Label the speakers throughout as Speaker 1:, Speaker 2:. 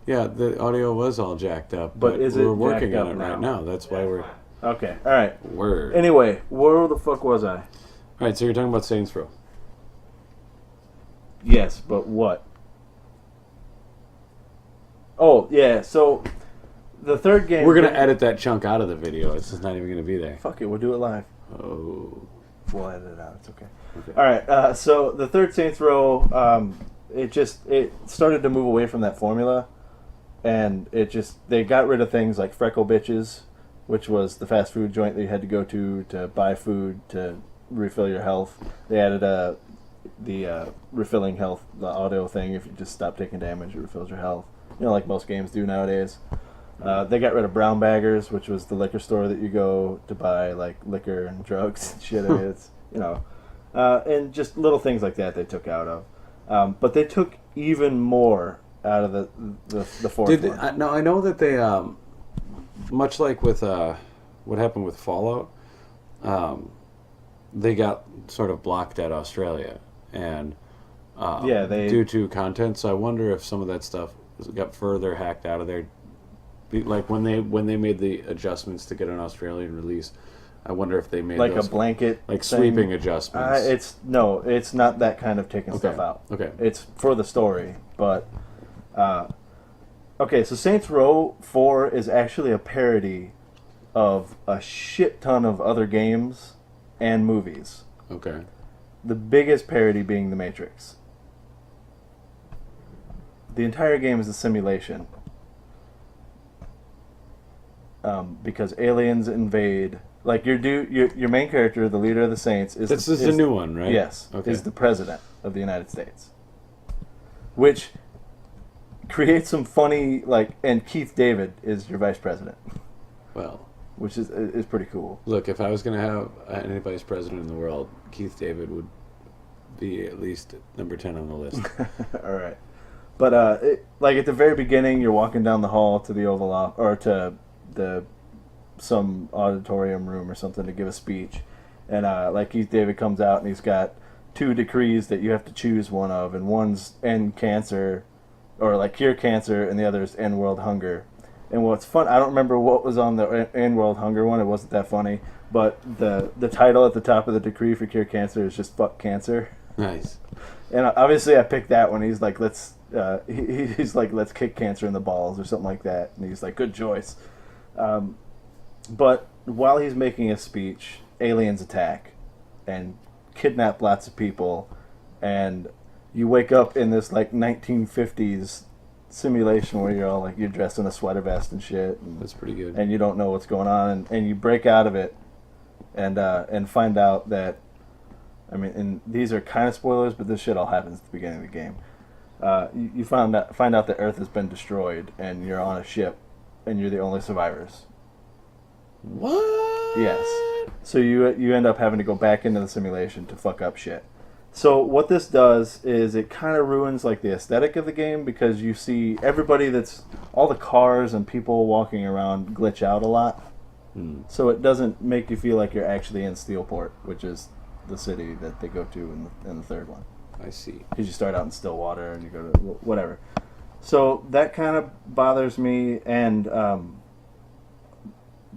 Speaker 1: Yeah, the audio was all jacked up,
Speaker 2: But
Speaker 1: but
Speaker 2: is it
Speaker 1: we're working
Speaker 2: jacked
Speaker 1: on
Speaker 2: up
Speaker 1: it
Speaker 2: now?
Speaker 1: right now. That's why we're
Speaker 2: Okay, all right.
Speaker 1: word.
Speaker 2: Anyway, where the fuck was I?
Speaker 1: All right, so you're talking about Saints Row.
Speaker 2: Yes, but what? Oh, yeah, so the third game...
Speaker 1: We're gonna edit that chunk out of the video. It's just not even gonna be there.
Speaker 2: Fuck it, we'll do it live.
Speaker 1: Oh,
Speaker 2: We'll edit it out, it's okay.
Speaker 1: okay.
Speaker 2: All right, so the third Saints Row, it started to move away from that formula, and they got rid of things like Freckle Bitches, which was the fast food joint that you had to go to buy food to refill your health. They added the refilling health, the auto thing. If you just stop taking damage, it refills your health. You know, like most games do nowadays. They got rid of Brown Baggers, which was the liquor store that you go to buy like liquor and drugs and shit. It's and just little things like that they took out of. But they took even more out of the fourth one.
Speaker 1: No, I know that they much like with what happened with Fallout, they got sort of blocked at Australia and due to content. So I wonder if some of that stuff got further hacked out of there. Like when they made the adjustments to get an Australian release, I wonder if they made
Speaker 2: like
Speaker 1: those,
Speaker 2: a blanket,
Speaker 1: like
Speaker 2: thing.
Speaker 1: sweeping adjustments.
Speaker 2: It's not that kind of taking stuff out.
Speaker 1: Okay,
Speaker 2: it's for the story, but okay. So Saints Row 4 is actually a parody of a shit ton of other games and movies.
Speaker 1: Okay.
Speaker 2: The biggest parody being The Matrix. The entire game is a simulation. Because aliens invade. Like your main character, the leader of the Saints,
Speaker 1: This is the new one, right?
Speaker 2: Yes,
Speaker 1: Okay.
Speaker 2: is the president of the United States, which creates some funny and Keith David is your vice president,
Speaker 1: Well,
Speaker 2: which is pretty cool.
Speaker 1: look, if I was going to have any vice president in the world, Keith David would be at least number 10 on the list.
Speaker 2: All right, but at the very beginning, you're walking down the hall to the Oval or to some auditorium room or something to give a speech, and Keith David comes out and he's got 2 decrees that you have to choose one of, and one's end cancer or cure cancer, and the other's end world hunger. And what's fun, I don't remember what was on the end world hunger one. It wasn't that funny, but the title at the top of the decree for cure cancer is just fuck cancer.
Speaker 1: Nice.
Speaker 2: And obviously I picked that one. He's like, let's let's kick cancer in the balls or something like that, and he's like, good choice. But while he's making a speech, aliens attack and kidnap lots of people, and you wake up in this 1950s simulation where you're all you're dressed in a sweater vest and shit. And,
Speaker 1: That's pretty good.
Speaker 2: And you don't know what's going on, and you break out of it, and find out that, and these are kind of spoilers, but this shit all happens at the beginning of the game. You find out that Earth has been destroyed, and you're on a ship, and you're the only survivors.
Speaker 1: What?
Speaker 2: Yes. So you end up having to go back into the simulation to fuck up shit. So what this does is it kind of ruins the aesthetic of the game, because you see all the cars and people walking around glitch out a lot. So it doesn't make you feel like you're actually in Steelport, which is the city that they go to in the third one.
Speaker 1: I see.
Speaker 2: Because you start out in Stillwater and you go to whatever. So that kind of bothers me, and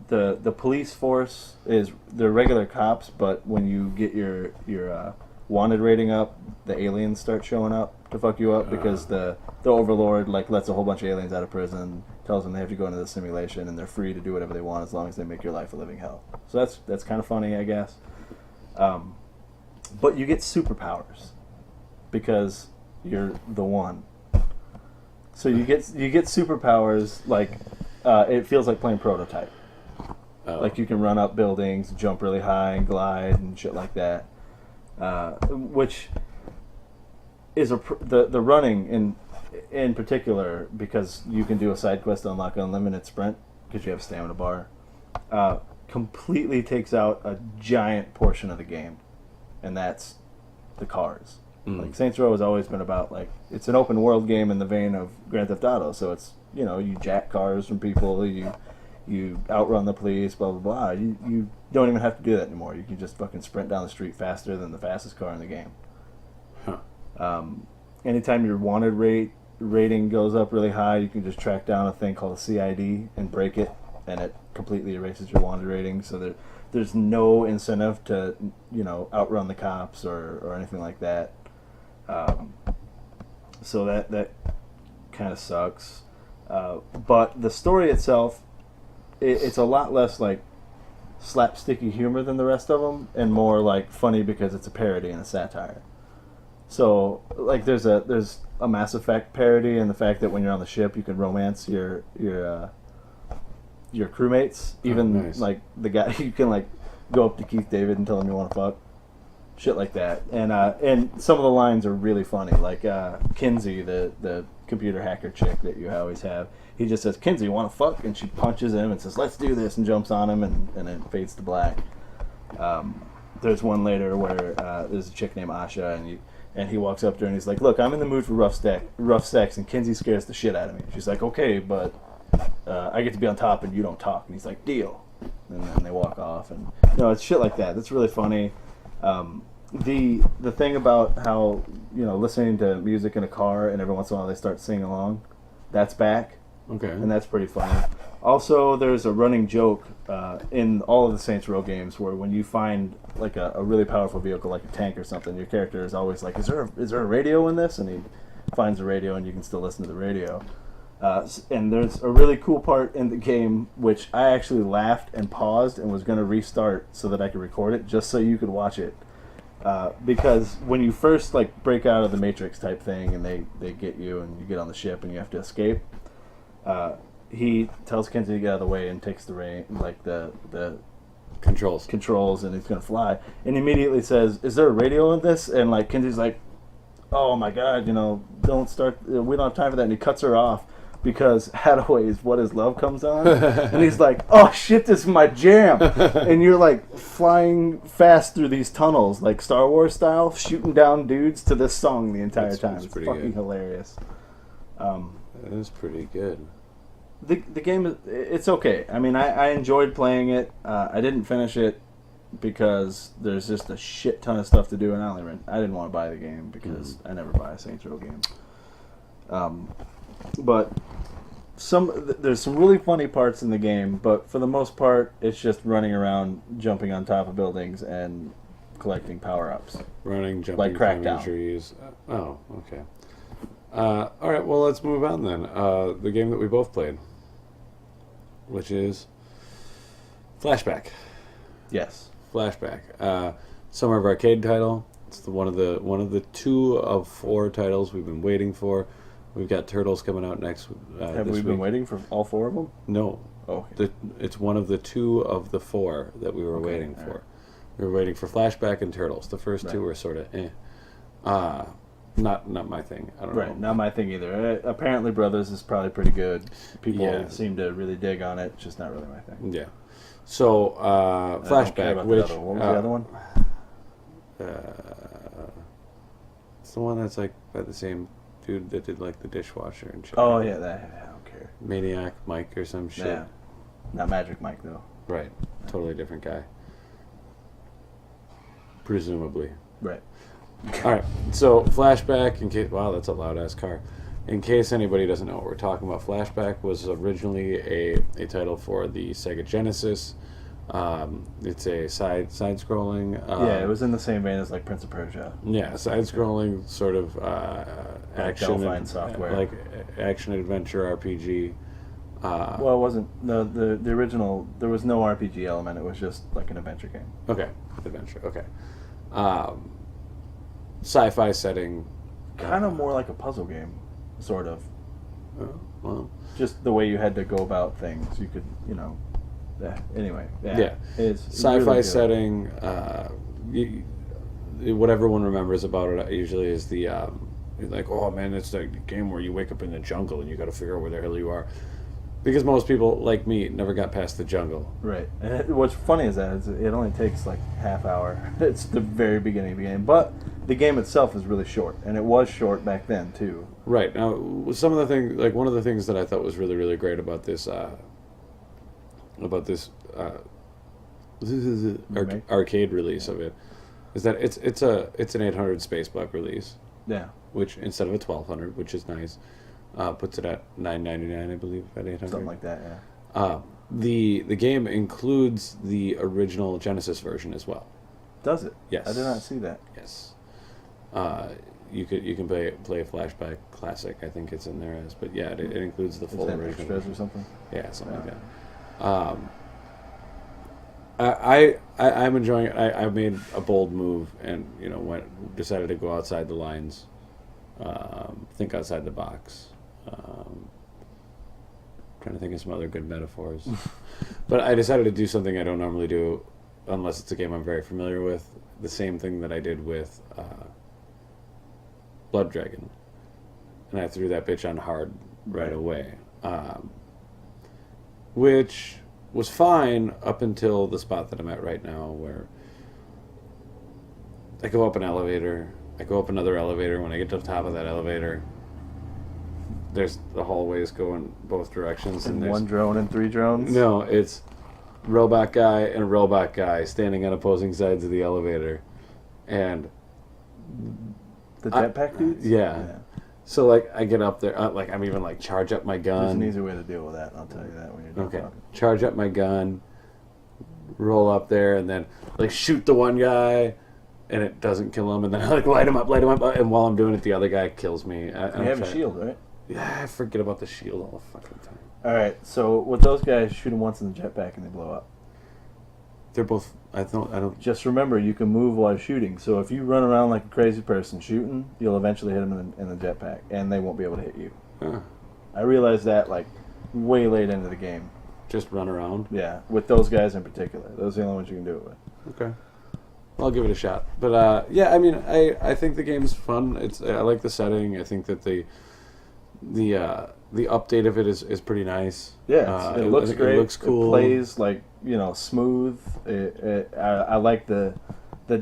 Speaker 2: the police force they're regular cops, but when you get your wanted rating up, the aliens start showing up to fuck you up, because the overlord lets a whole bunch of aliens out of prison, tells them they have to go into the simulation, and they're free to do whatever they want as long as they make your life a living hell. So that's kind of funny, I guess. But you get superpowers because you're the one. So you get superpowers it feels like playing Prototype.
Speaker 1: Oh.
Speaker 2: You can run up buildings, jump really high, and glide and shit like that. Which is the running in particular, because you can do a side quest to unlock unlimited sprint because you have a stamina bar. Completely takes out a giant portion of the game, and that's the cars. Saints Row has always been about it's an open world game in the vein of Grand Theft Auto, so it's you jack cars from people, you outrun the police, blah blah blah. You don't even have to do that anymore. You can just fucking sprint down the street faster than the fastest car in the game.
Speaker 1: Huh.
Speaker 2: Anytime your wanted rate rating goes up really high, you can just track down a thing called a CID and break it, and it completely erases your wanted rating. So there's no incentive to, outrun the cops or anything like that. So that kind of sucks. But the story itself, it's a lot less like slapsticky humor than the rest of them, and more like funny because it's a parody and a satire. So like there's a Mass Effect parody in the fact that when you're on the ship you can romance your crewmates. Even
Speaker 1: nice.
Speaker 2: Like the guy, you can like go up to Keith David and tell him you want to fuck. Shit like that. And some of the lines are really funny. Like Kinsey, the computer hacker chick that you always have, he just says, "Kinsey, you want to fuck?" And she punches him and says, "Let's do this," and jumps on him, and it fades to black. There's one later where there's a chick named Asha, and he walks up to her and he's like, "Look, I'm in the mood for rough sex, and Kinsey scares the shit out of me." She's like, "Okay, but I get to be on top and you don't talk." And he's like, "Deal." And then they walk off, and it's shit like that. That's really funny. The thing about how listening to music in a car and every once in a while they start singing along, that's back.
Speaker 1: Okay.
Speaker 2: And that's pretty funny. Also, there's a running joke in all of the Saints Row games where when you find like a really powerful vehicle like a tank or something, your character is always like, is there a radio in this? And he finds a radio and you can still listen to the radio. And there's a really cool part in the game which I actually laughed and paused and was going to restart so that I could record it just so you could watch it. Because when you first like break out of the Matrix type thing and they get you and you get on the ship and you have to escape, he tells Kinsey to get out of the way and takes the the controls and he's gonna fly, and immediately says, "Is there a radio in this?" And like Kinsey's like, "Oh my god, don't start, we don't have time for that," and he cuts her off because Hathaway's What Is Love comes on, and he's like, "Oh shit, this is my jam." And you're like flying fast through these tunnels like Star Wars style, shooting down dudes to this song the entire time. It's fucking good. Hilarious.
Speaker 1: That is pretty good.
Speaker 2: The game, it's okay. I mean, I enjoyed playing it. I didn't finish it because there's just a shit ton of stuff to do, and I didn't want to buy the game because I never buy a Saints Row game. But there's some really funny parts in the game, but for the most part, it's just running around, jumping on top of buildings, and collecting power-ups.
Speaker 1: Running, jumping,
Speaker 2: like
Speaker 1: climbing trees. Oh, okay. All right, well, let's move on then. The game that we both played, which is Flashback.
Speaker 2: Yes,
Speaker 1: Flashback. Summer of Arcade title. It's one of the 2 of 4 titles we've been waiting for. We've got Turtles coming out next.
Speaker 2: Have we been waiting for all 4 of them?
Speaker 1: No.
Speaker 2: Oh, okay.
Speaker 1: It's one of the 2 of the 4 that we were waiting for. Right. We were waiting for Flashback and Turtles. The first 2 were sort of Not my thing. I don't know.
Speaker 2: Right, not my thing either. Apparently Brothers is probably pretty good. People seem to really dig on it. It's just not really my thing.
Speaker 1: Yeah. So, Flashback, which...
Speaker 2: What was the other one?
Speaker 1: It's the one that's like by the same dude that did like the dishwasher and shit.
Speaker 2: Oh, yeah, I don't care.
Speaker 1: Maniac Mike or some shit.
Speaker 2: Yeah. Not Magic Mike, though.
Speaker 1: Right. Totally different guy. Presumably.
Speaker 2: Right.
Speaker 1: All right, so Flashback, in case... Wow, that's a loud-ass car. In case anybody doesn't know what we're talking about, Flashback was originally a title for the Sega Genesis. It's a side-scrolling...
Speaker 2: yeah, it was in the same vein as like Prince of Persia.
Speaker 1: Yeah, side-scrolling sort of action...
Speaker 2: Delphine software.
Speaker 1: Like action-adventure RPG.
Speaker 2: Well, it wasn't... The original... There was no RPG element. It was just like an adventure game.
Speaker 1: Okay, adventure, okay. Sci-fi setting,
Speaker 2: kind of more like a puzzle game, sort of.
Speaker 1: Well,
Speaker 2: just the way you had to go about things, you could, anyway.
Speaker 1: Yeah.
Speaker 2: It's
Speaker 1: sci-fi
Speaker 2: really
Speaker 1: setting. What everyone remembers about it usually is the like, oh man, it's the game where you wake up in the jungle and you got to figure out where the hell you are. Because most people, like me, never got past the jungle.
Speaker 2: Right. And what's funny is that it only takes like half hour. It's the very beginning of the game. But the game itself is really short. And it was short back then, too.
Speaker 1: Right. Now, some of the things, like one of the things that I thought was really, really great about this arcade release of it is that it's an 800 space buck release.
Speaker 2: Yeah.
Speaker 1: Which, instead of a 1200, which is nice. puts it at $9.99, I believe, at $800.
Speaker 2: Something like that, yeah.
Speaker 1: The game includes the original Genesis version as well.
Speaker 2: Does it?
Speaker 1: Yes.
Speaker 2: I did not see that.
Speaker 1: Yes. You can play Flashback Classic. I think it's in there but yeah, it includes the full original.
Speaker 2: Extras or something?
Speaker 1: Yeah, something like that. I'm enjoying it. I made a bold move and decided to go outside the lines, think outside the box. Trying to think of some other good metaphors, but I decided to do something I don't normally do, unless it's a game I'm very familiar with. The same thing that I did with Blood Dragon, and I threw that bitch on hard right away, which was fine up until the spot that I'm at right now, where I go up an elevator, I go up another elevator. When I get to the top of that elevator, there's the hallways going both directions.
Speaker 2: And one drone and 3 drones?
Speaker 1: No, it's robot guy and a robot guy standing on opposing sides of the elevator. And
Speaker 2: the jetpack dudes?
Speaker 1: Yeah. So, like, I get up there, I'm even, charge up my gun.
Speaker 2: There's an easy way to deal with that, I'll tell you that when you're done talking.
Speaker 1: Charge up my gun, roll up there, and then, shoot the one guy, and it doesn't kill him, and then I, light him up, and while I'm doing it, the other guy kills me.
Speaker 2: You have a shield, right?
Speaker 1: Yeah, I forget about the shield all the fucking time.
Speaker 2: Alright, so with those guys, shoot them once in the jetpack and they blow up.
Speaker 1: They're both, I don't...
Speaker 2: Just remember, you can move while shooting, so if you run around like a crazy person shooting, you'll eventually hit them in the jetpack, and they won't be able to hit you.
Speaker 1: Huh.
Speaker 2: I realized that, way late into the game.
Speaker 1: Just run around?
Speaker 2: Yeah, with those guys in particular. Those are the only ones you can do it with.
Speaker 1: Okay. I'll give it a shot. But, yeah, I mean, I think the game's fun. I like the setting. I think that the update of it is pretty nice.
Speaker 2: Yeah, it looks great.
Speaker 1: It looks cool.
Speaker 2: It plays smooth. I like the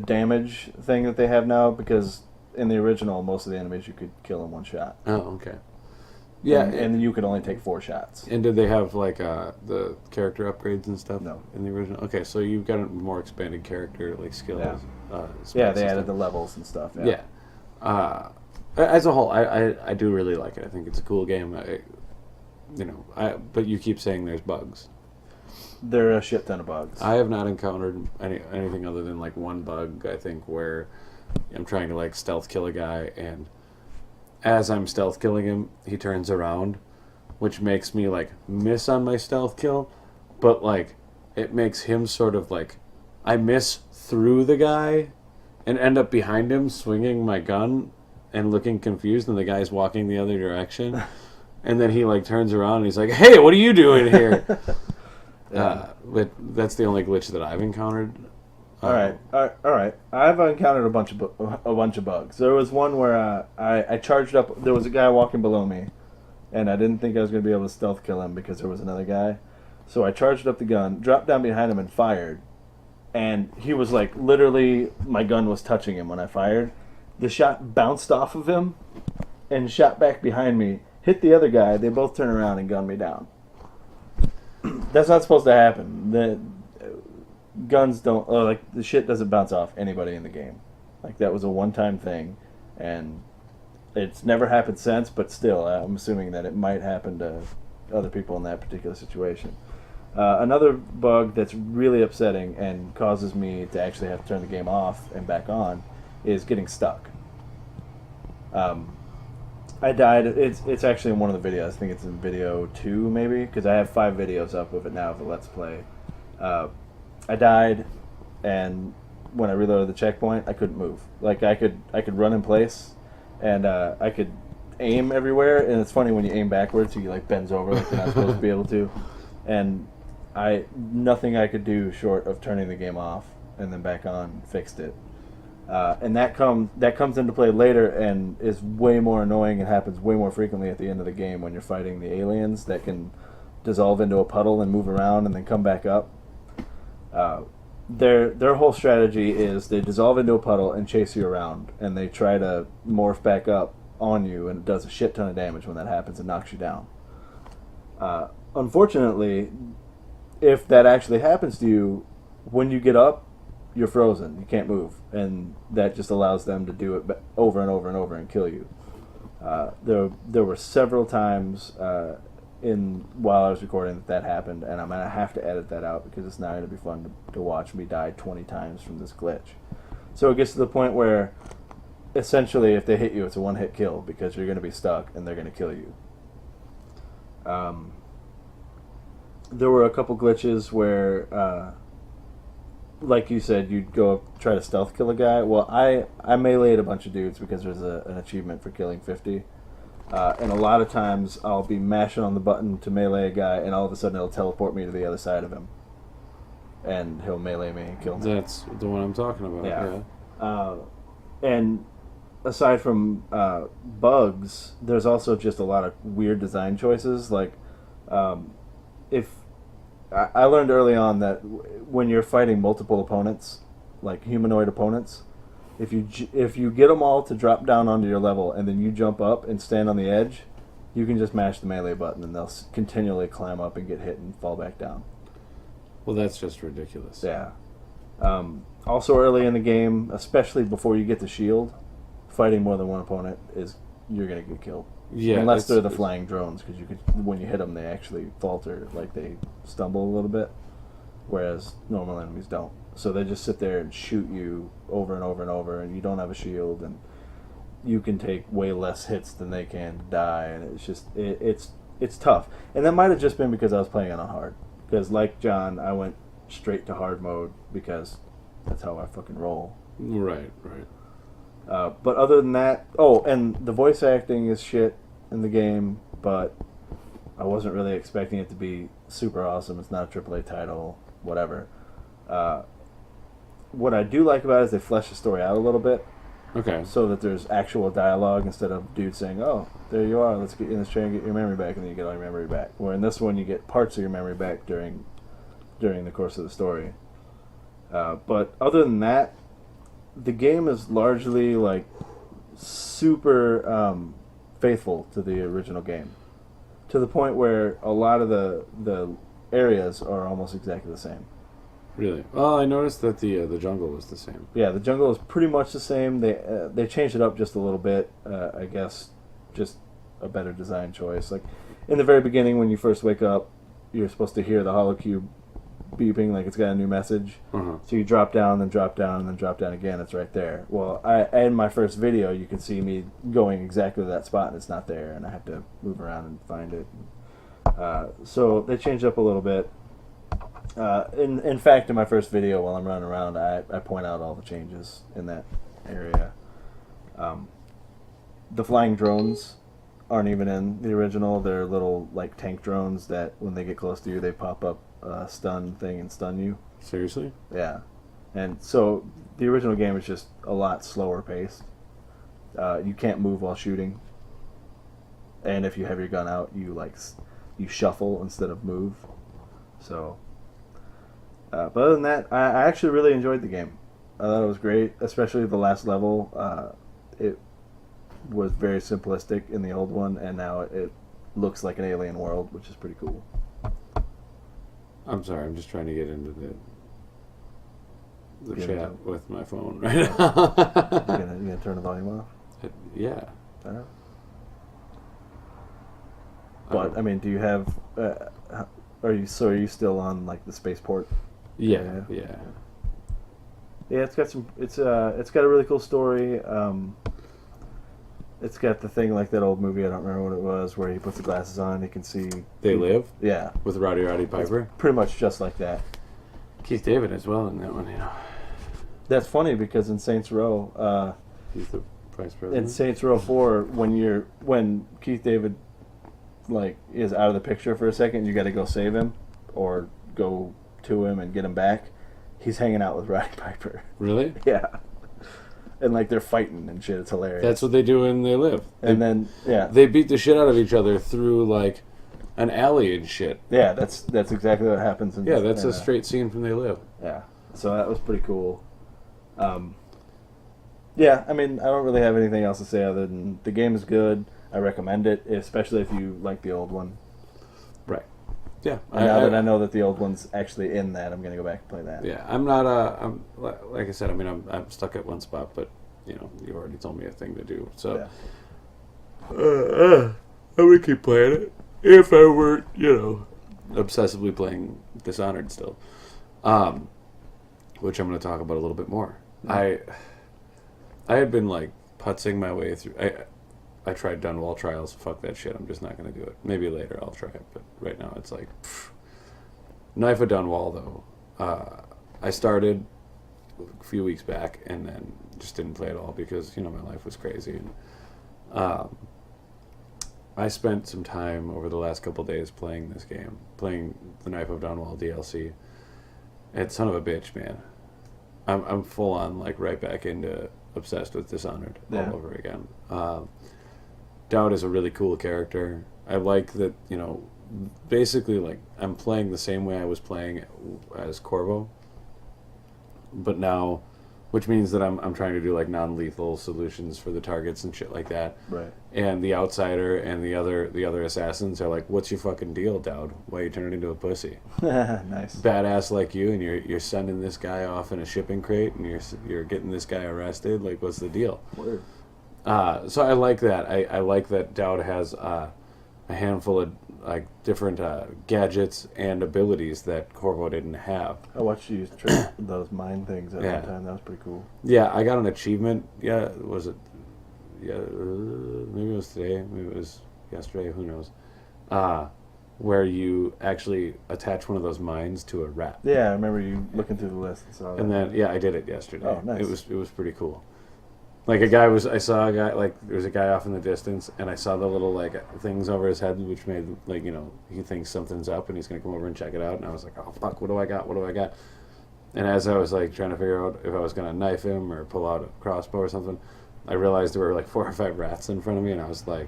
Speaker 2: damage thing that they have now, because in the original, most of the enemies you could kill in one shot.
Speaker 1: Oh, okay. Yeah,
Speaker 2: and you could only take 4 shots.
Speaker 1: And did they have the character upgrades and stuff?
Speaker 2: No.
Speaker 1: In the original. Okay, so you've got a more expanded character skills.
Speaker 2: Yeah, they added the levels and stuff.
Speaker 1: Yeah. As a whole, I do really like it. I think it's a cool game. But you keep saying there's bugs.
Speaker 2: There are a shit ton of bugs.
Speaker 1: I have not encountered anything other than one bug, I think, where I'm trying to stealth kill a guy, and as I'm stealth killing him, he turns around, which makes me miss on my stealth kill, but it makes him sort of I miss through the guy and end up behind him swinging my gun and looking confused, and the guy's walking the other direction, and then he turns around and he's like, "Hey, what are you doing here?" But that's the only glitch that I've encountered.
Speaker 2: All right. I've encountered a bunch of bugs. There was one where I charged up. There was a guy walking below me, and I didn't think I was going to be able to stealth kill him because there was another guy. So I charged up the gun, dropped down behind him, and fired. And he was literally, my gun was touching him when I fired. The shot bounced off of him and shot back behind me, hit the other guy. They both turned around and gunned me down. That's not supposed to happen. The guns don't, the shit doesn't bounce off anybody in the game. That was a one-time thing, and it's never happened since, but still, I'm assuming that it might happen to other people in that particular situation. Another bug that's really upsetting and causes me to actually have to turn the game off and back on is getting stuck. I died. It's actually in one of the videos. I think it's in video 2, maybe, because I have 5 videos up of it now of a Let's Play. I died, and when I reloaded the checkpoint, I couldn't move. I could run in place, and I could aim everywhere. And it's funny when you aim backwards, you bends over you're not supposed to be able to. And nothing I could do short of turning the game off and then back on fixed it. And that comes into play later and is way more annoying and happens way more frequently at the end of the game when you're fighting the aliens that can dissolve into a puddle and move around and then come back up. Their whole strategy is they dissolve into a puddle and chase you around, and they try to morph back up on you, and it does a shit ton of damage when that happens and knocks you down. Unfortunately, if that actually happens to you, when you get up, you're frozen. You can't move, and that just allows them to do it over and over and over and kill you. There were several times while I was recording that happened, and I'm gonna have to edit that out because it's not gonna be fun to watch me die 20 times from this glitch. So it gets to the point where essentially if they hit you, it's a one-hit kill because you're gonna be stuck and they're gonna kill you. There were a couple glitches where, like you said, you'd go try to stealth kill a guy. Well, I meleeed a bunch of dudes because there's an achievement for killing 50. And a lot of times I'll be mashing on the button to melee a guy, and all of a sudden it'll teleport me to the other side of him. And he'll melee me and kill me.
Speaker 1: That's the one I'm talking about, yeah.
Speaker 2: And aside from bugs, there's also just a lot of weird design choices. Like, if I learned early on that when you're fighting multiple opponents, like humanoid opponents, if you get them all to drop down onto your level and then you jump up and stand on the edge, you can just mash the melee button and they'll continually climb up and get hit and fall back down.
Speaker 1: Well, that's just ridiculous.
Speaker 2: Yeah. Also early in the game, especially before you get the shield, fighting more than one opponent you're gonna get killed.
Speaker 1: Yeah,
Speaker 2: unless they're the flying drones, because when you hit them, they actually falter, like they stumble a little bit, whereas normal enemies don't. So they just sit there and shoot you over and over and over, and you don't have a shield, and you can take way less hits than they can to die, and it's just it's tough. And that might have just been because I was playing on hard, because like John, I went straight to hard mode because that's how I fucking roll.
Speaker 1: Right.
Speaker 2: But other than that, and the voice acting is shit in the game, but I wasn't really expecting it to be super awesome. It's not a AAA title, whatever. What I do like about it is they flesh the story out a little bit.
Speaker 1: Okay.
Speaker 2: So that there's actual dialogue instead of dudes saying, "Oh, there you are, let's get you in this chair and get your memory back," and then you get all your memory back. Where in this one, you get parts of your memory back during the course of the story. But other than that, the game is largely like super faithful to the original game, to the point where a lot of the areas are almost exactly the same.
Speaker 1: Really? Well, I noticed that the jungle was the same.
Speaker 2: Yeah, the jungle is pretty much the same. They changed it up just a little bit. I guess just a better design choice. Like in the very beginning, when you first wake up, you're supposed to hear the holocube beeping like it's got a new message.
Speaker 1: Uh-huh.
Speaker 2: So you drop down, then drop down, and then drop down again. It's right there. Well, in my first video, you can see me going exactly to that spot, and it's not there, and I have to move around and find it. So they changed up a little bit. In fact, in my first video, while I'm running around, I point out all the changes in that area. The flying drones aren't even in the original. They're little like tank drones that when they get close to you, they pop up a stun thing and stun you.
Speaker 1: Seriously?
Speaker 2: Yeah. And so the original game is just a lot slower paced. You can't move while shooting. And if you have your gun out, you shuffle instead of move. So, but other than that, I actually really enjoyed the game. I thought it was great, especially the last level. It was very simplistic in the old one, and now it looks like an alien world, which is pretty cool.
Speaker 1: I'm sorry, I'm just trying to get into the chat with my phone right now.
Speaker 2: You gonna turn the volume off?
Speaker 1: Yeah.
Speaker 2: But I mean, do you have? Are you still on like the spaceport?
Speaker 1: Yeah.
Speaker 2: Yeah, it's got some. It's got a really cool story. It's got the thing like that old movie, I don't remember what it was, where he puts the glasses on and he can see...
Speaker 1: They Live?
Speaker 2: Yeah.
Speaker 1: With Roddy Piper?
Speaker 2: It's pretty much just like that.
Speaker 1: Keith David as well in that one, you know.
Speaker 2: That's funny because in Saints Row...
Speaker 1: he's the vice president?
Speaker 2: In Saints Row 4, when Keith David is out of the picture for a second, you got to go save him or go to him and get him back. He's hanging out with Roddy Piper.
Speaker 1: Really?
Speaker 2: Yeah. And they're fighting and shit. It's hilarious.
Speaker 1: That's what they do in They Live.
Speaker 2: They
Speaker 1: beat the shit out of each other through an alley and shit.
Speaker 2: Yeah, that's exactly what happens.
Speaker 1: That's a straight scene from They Live.
Speaker 2: Yeah, so that was pretty cool. Yeah, I mean, I don't really have anything else to say other than the game is good. I recommend it, especially if you like the old one.
Speaker 1: Right. Yeah.
Speaker 2: And now that I know that the old one's actually in that, I'm going to go back and play that.
Speaker 1: Yeah, I'm not, like I said, I mean, I'm stuck at one spot, but, you already told me a thing to do. So, I'm gonna keep playing it. If I weren't, obsessively playing Dishonored still. Which I'm gonna talk about a little bit more. I had been like putzing my way through. I tried Dunwall Trials. Fuck that shit. I'm just not gonna do it. Maybe later I'll try it, but right now it's like Knife of Dunwall though. I started a few weeks back and then just didn't play at all because my life was crazy. And I spent some time over the last couple of days playing this game, playing the Knife of Dunwall DLC. And son of a bitch, man. I'm full on like right back into obsessed with Dishonored all over again. Dowd is a really cool character. I like that, basically like I'm playing the same way I was playing as Corvo, but now, which means that I'm trying to do like non-lethal solutions for the targets and shit like that.
Speaker 2: Right.
Speaker 1: And the outsider and the other assassins are like, "What's your fucking deal, Dowd? Why are you turning into a pussy?"
Speaker 2: Nice.
Speaker 1: Badass like you, and you're sending this guy off in a shipping crate, and you're getting this guy arrested. Like, what's the deal?
Speaker 2: Word.
Speaker 1: So I like that. I like that Dowd has a handful of like different gadgets and abilities that Corvo didn't have.
Speaker 2: I watched you trick those mine things at one time. That was pretty cool.
Speaker 1: Yeah, I got an achievement. Yeah, was it? Yeah, maybe it was today. Maybe it was yesterday. Who knows? Where you actually attach one of those mines to a rat.
Speaker 2: Yeah, I remember you looking through the list and saw that.
Speaker 1: And then I did it yesterday.
Speaker 2: Oh, nice.
Speaker 1: It was pretty cool. Like I saw a guy, like there was a guy off in the distance, and I saw the little like things over his head, which made like he thinks something's up, and he's gonna come over and check it out. And I was like, oh fuck, what do I got? What do I got? And as I was like trying to figure out if I was gonna knife him or pull out a crossbow or something, I realized there were like 4 or 5 rats in front of me, and I was like,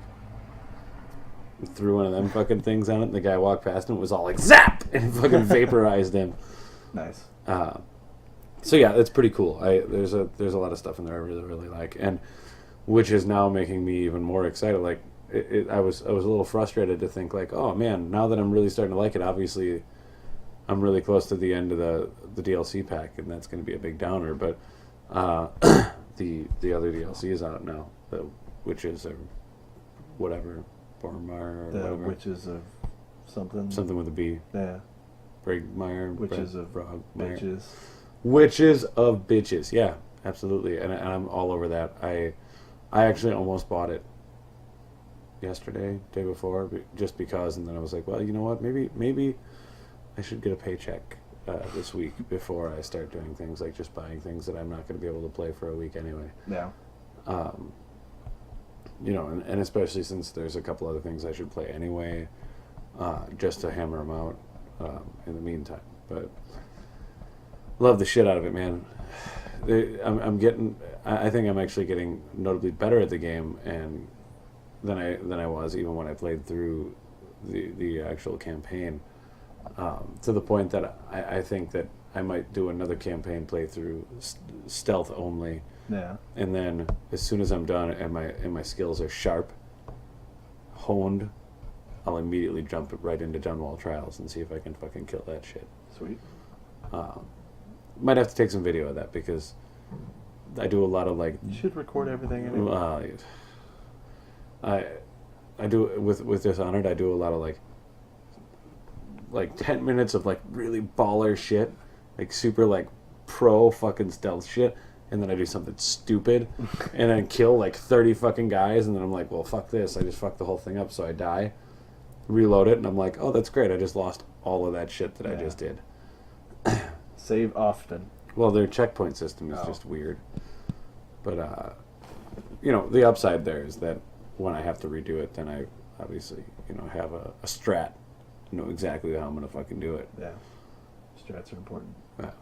Speaker 1: threw one of them fucking things on it. And the guy walked past and it was all like zap, and fucking vaporized him.
Speaker 2: Nice.
Speaker 1: So yeah, it's pretty cool. There's a lot of stuff in there I really really like, and which is now making me even more excited. Like I was a little frustrated to think like, oh man, now that I'm really starting to like it, obviously I'm really close to the end of the DLC pack, and that's going to be a big downer. But the other DLC is out now, the Witches or whatever, Bormar or
Speaker 2: the
Speaker 1: whatever.
Speaker 2: Witches of something.
Speaker 1: Something with a B.
Speaker 2: Yeah.
Speaker 1: Brigmeyer.
Speaker 2: Witches of Bitches.
Speaker 1: Witches of Bitches. Yeah, absolutely. And I'm all over that. I actually almost bought it yesterday, day before, just because, and then I was like, well, you know what? Maybe I should get a paycheck this week before I start doing things like just buying things that I'm not going to be able to play for a week anyway.
Speaker 2: Yeah.
Speaker 1: And especially since there's a couple other things I should play anyway, just to hammer them out in the meantime. But love the shit out of it, man. I think I'm actually getting notably better at the game and than I was even when I played through the actual campaign. To the point that I think that I might do another campaign playthrough stealth only.
Speaker 2: Yeah.
Speaker 1: And then as soon as I'm done and my skills are sharp, honed, I'll immediately jump right into Dunwall Trials and see if I can fucking kill that shit.
Speaker 2: Sweet.
Speaker 1: Might have to take some video of that because I do a lot of like.
Speaker 2: You should record everything anyway.
Speaker 1: I do with Dishonored. I do a lot of like 10 minutes of like really baller shit, like super like pro fucking stealth shit, and then I do something stupid and then kill like 30 fucking guys, and then I'm like, well, fuck this, I just fucked the whole thing up, so I die, reload it, and I'm like, oh, that's great, I just lost all of that shit that I just did.
Speaker 2: Save often.
Speaker 1: Well, their checkpoint system is just weird, but the upside there is that when I have to redo it, then I obviously have a strat, know exactly how I'm gonna fucking do it.
Speaker 2: Yeah, strats are important.
Speaker 1: Wow.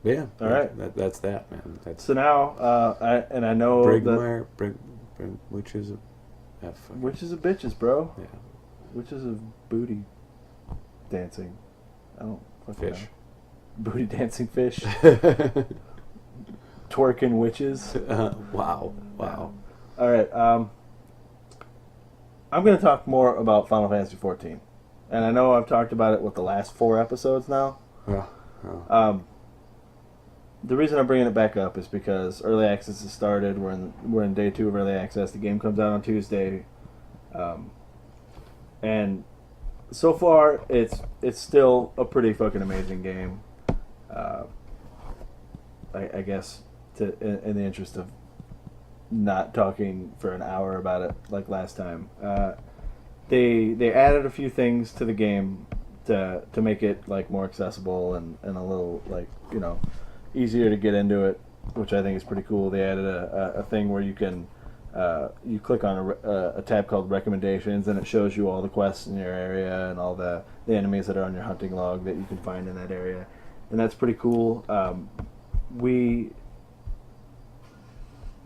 Speaker 1: Yeah.
Speaker 2: All right.
Speaker 1: That's that, man. That's
Speaker 2: so now, I know
Speaker 1: Brigmeyer, Witches of
Speaker 2: Witches of Bitches, bro.
Speaker 1: Yeah.
Speaker 2: Witches of booty dancing. I don't fucking
Speaker 1: fish.
Speaker 2: know. Booty dancing fish. Twerking witches.
Speaker 1: Wow.
Speaker 2: All right. I'm going to talk more about Final Fantasy XIV. And I know I've talked about it with the last 4 episodes now.
Speaker 1: Yeah.
Speaker 2: the reason I'm bringing it back up is because early access has started. We're in day 2 of early access. The game comes out on Tuesday, and so far it's still a pretty fucking amazing game. I guess in the interest of not talking for an hour about it like last time, they added a few things to the game to make it like more accessible and a little like easier to get into it, which I think is pretty cool. They added a thing where you can you click on a tab called recommendations, and it shows you all the quests in your area and all the enemies that are on your hunting log that you can find in that area, and that's pretty cool.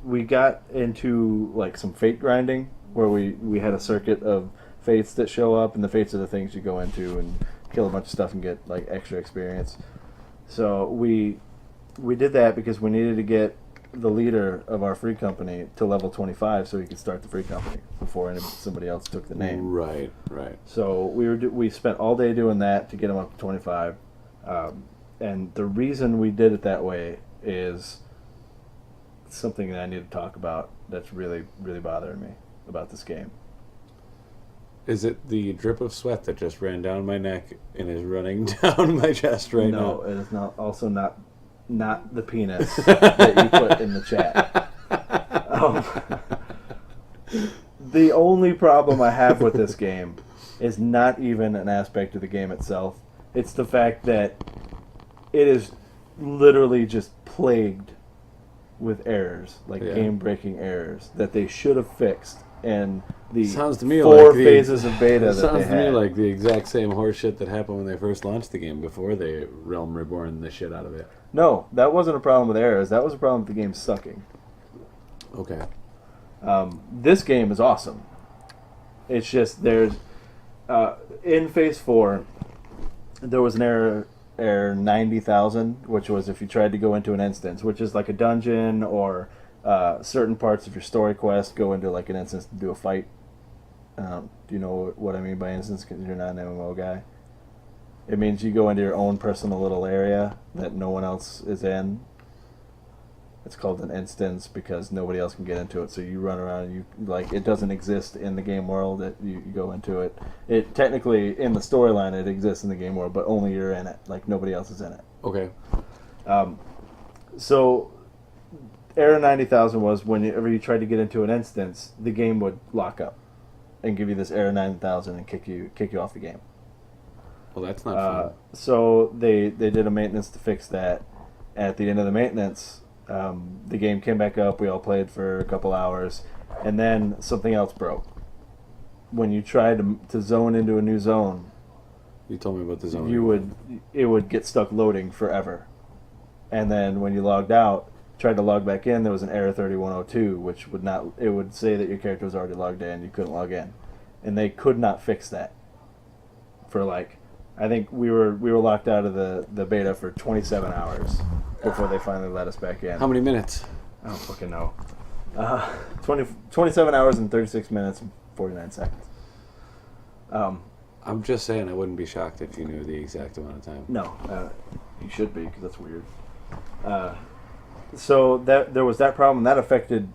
Speaker 2: We got into like some fate grinding where we had a circuit of fates that show up, and the fates are the things you go into and kill a bunch of stuff and get like extra experience. So we did that because we needed to get the leader of our free company to level 25 so he could start the free company before somebody else took the name.
Speaker 1: Right.
Speaker 2: So we spent all day doing that to get him up to 25. And the reason we did it that way is something that I need to talk about that's really, really bothering me about this game.
Speaker 1: Is it the drip of sweat that just ran down my neck and is running down my chest right now?
Speaker 2: No, it is not the penis that you put in the chat. The only problem I have with this game is not even an aspect of the game itself. It's the fact that it is literally just plagued with errors, like game-breaking errors that they should have fixed. And the
Speaker 1: sounds to me
Speaker 2: four
Speaker 1: like
Speaker 2: phases of beta that they had.
Speaker 1: Sounds to me like the exact same horseshit that happened when they first launched the game before they Realm Reborn the shit out of it.
Speaker 2: No, that wasn't a problem with errors. That was a problem with the game sucking.
Speaker 1: Okay.
Speaker 2: This game is awesome. It's just there's in Phase 4 there was an error 90,000, which was if you tried to go into an instance, which is like a dungeon or certain parts of your story quest go into like an instance to do a fight. Do you know what I mean by instance? Because you're not an MMO guy. It means you go into your own personal little area that no one else is in. It's called an instance because nobody else can get into it. So you run around and you like it doesn't exist in the game world. You go into it. It technically in the storyline it exists in the game world, but only you're in it. Like nobody else is in it.
Speaker 1: Okay.
Speaker 2: So error 90,000 was whenever you tried to get into an instance, the game would lock up and give you this error 9000 and kick you off the game.
Speaker 1: Well, that's not fun.
Speaker 2: So they did a maintenance to fix that. At the end of the maintenance, the game came back up. We all played for a couple hours, and then something else broke. When you tried to zone into a new zone,
Speaker 1: you told me about the zone.
Speaker 2: It would get stuck loading forever, and then when you logged out, tried to log back in, there was an error 3102, which would not. It would say that your character was already logged in. You couldn't log in, and they could not fix that. For like, I think we were locked out of the beta for 27 hours before they finally let us back in.
Speaker 1: How many minutes?
Speaker 2: I don't fucking know. 27 hours and 36 minutes and 49 seconds.
Speaker 1: I'm just saying I wouldn't be shocked if you knew the exact amount of time.
Speaker 2: No, you should be because that's weird. So there was that problem that affected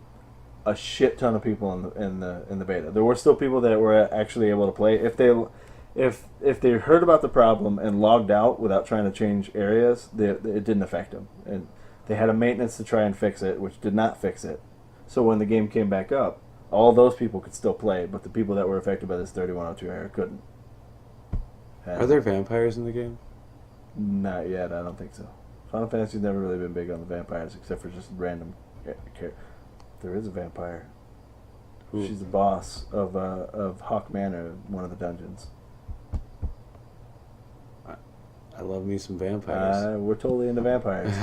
Speaker 2: a shit ton of people in the beta. There were still people that were actually able to play if they heard about the problem and logged out without trying to change areas. It didn't affect them, and they had a maintenance to try and fix it, which did not fix it. So when the game came back up, all those people could still play, but the people that were affected by this 3102 error couldn't. And
Speaker 1: are there vampires in the game?
Speaker 2: Not yet. I don't think so. Final Fantasy's never really been big on the vampires, except for just random. There is a vampire. Ooh. She's the boss of Hawk Manor, one of the dungeons.
Speaker 1: I love me some vampires.
Speaker 2: We're totally into vampires.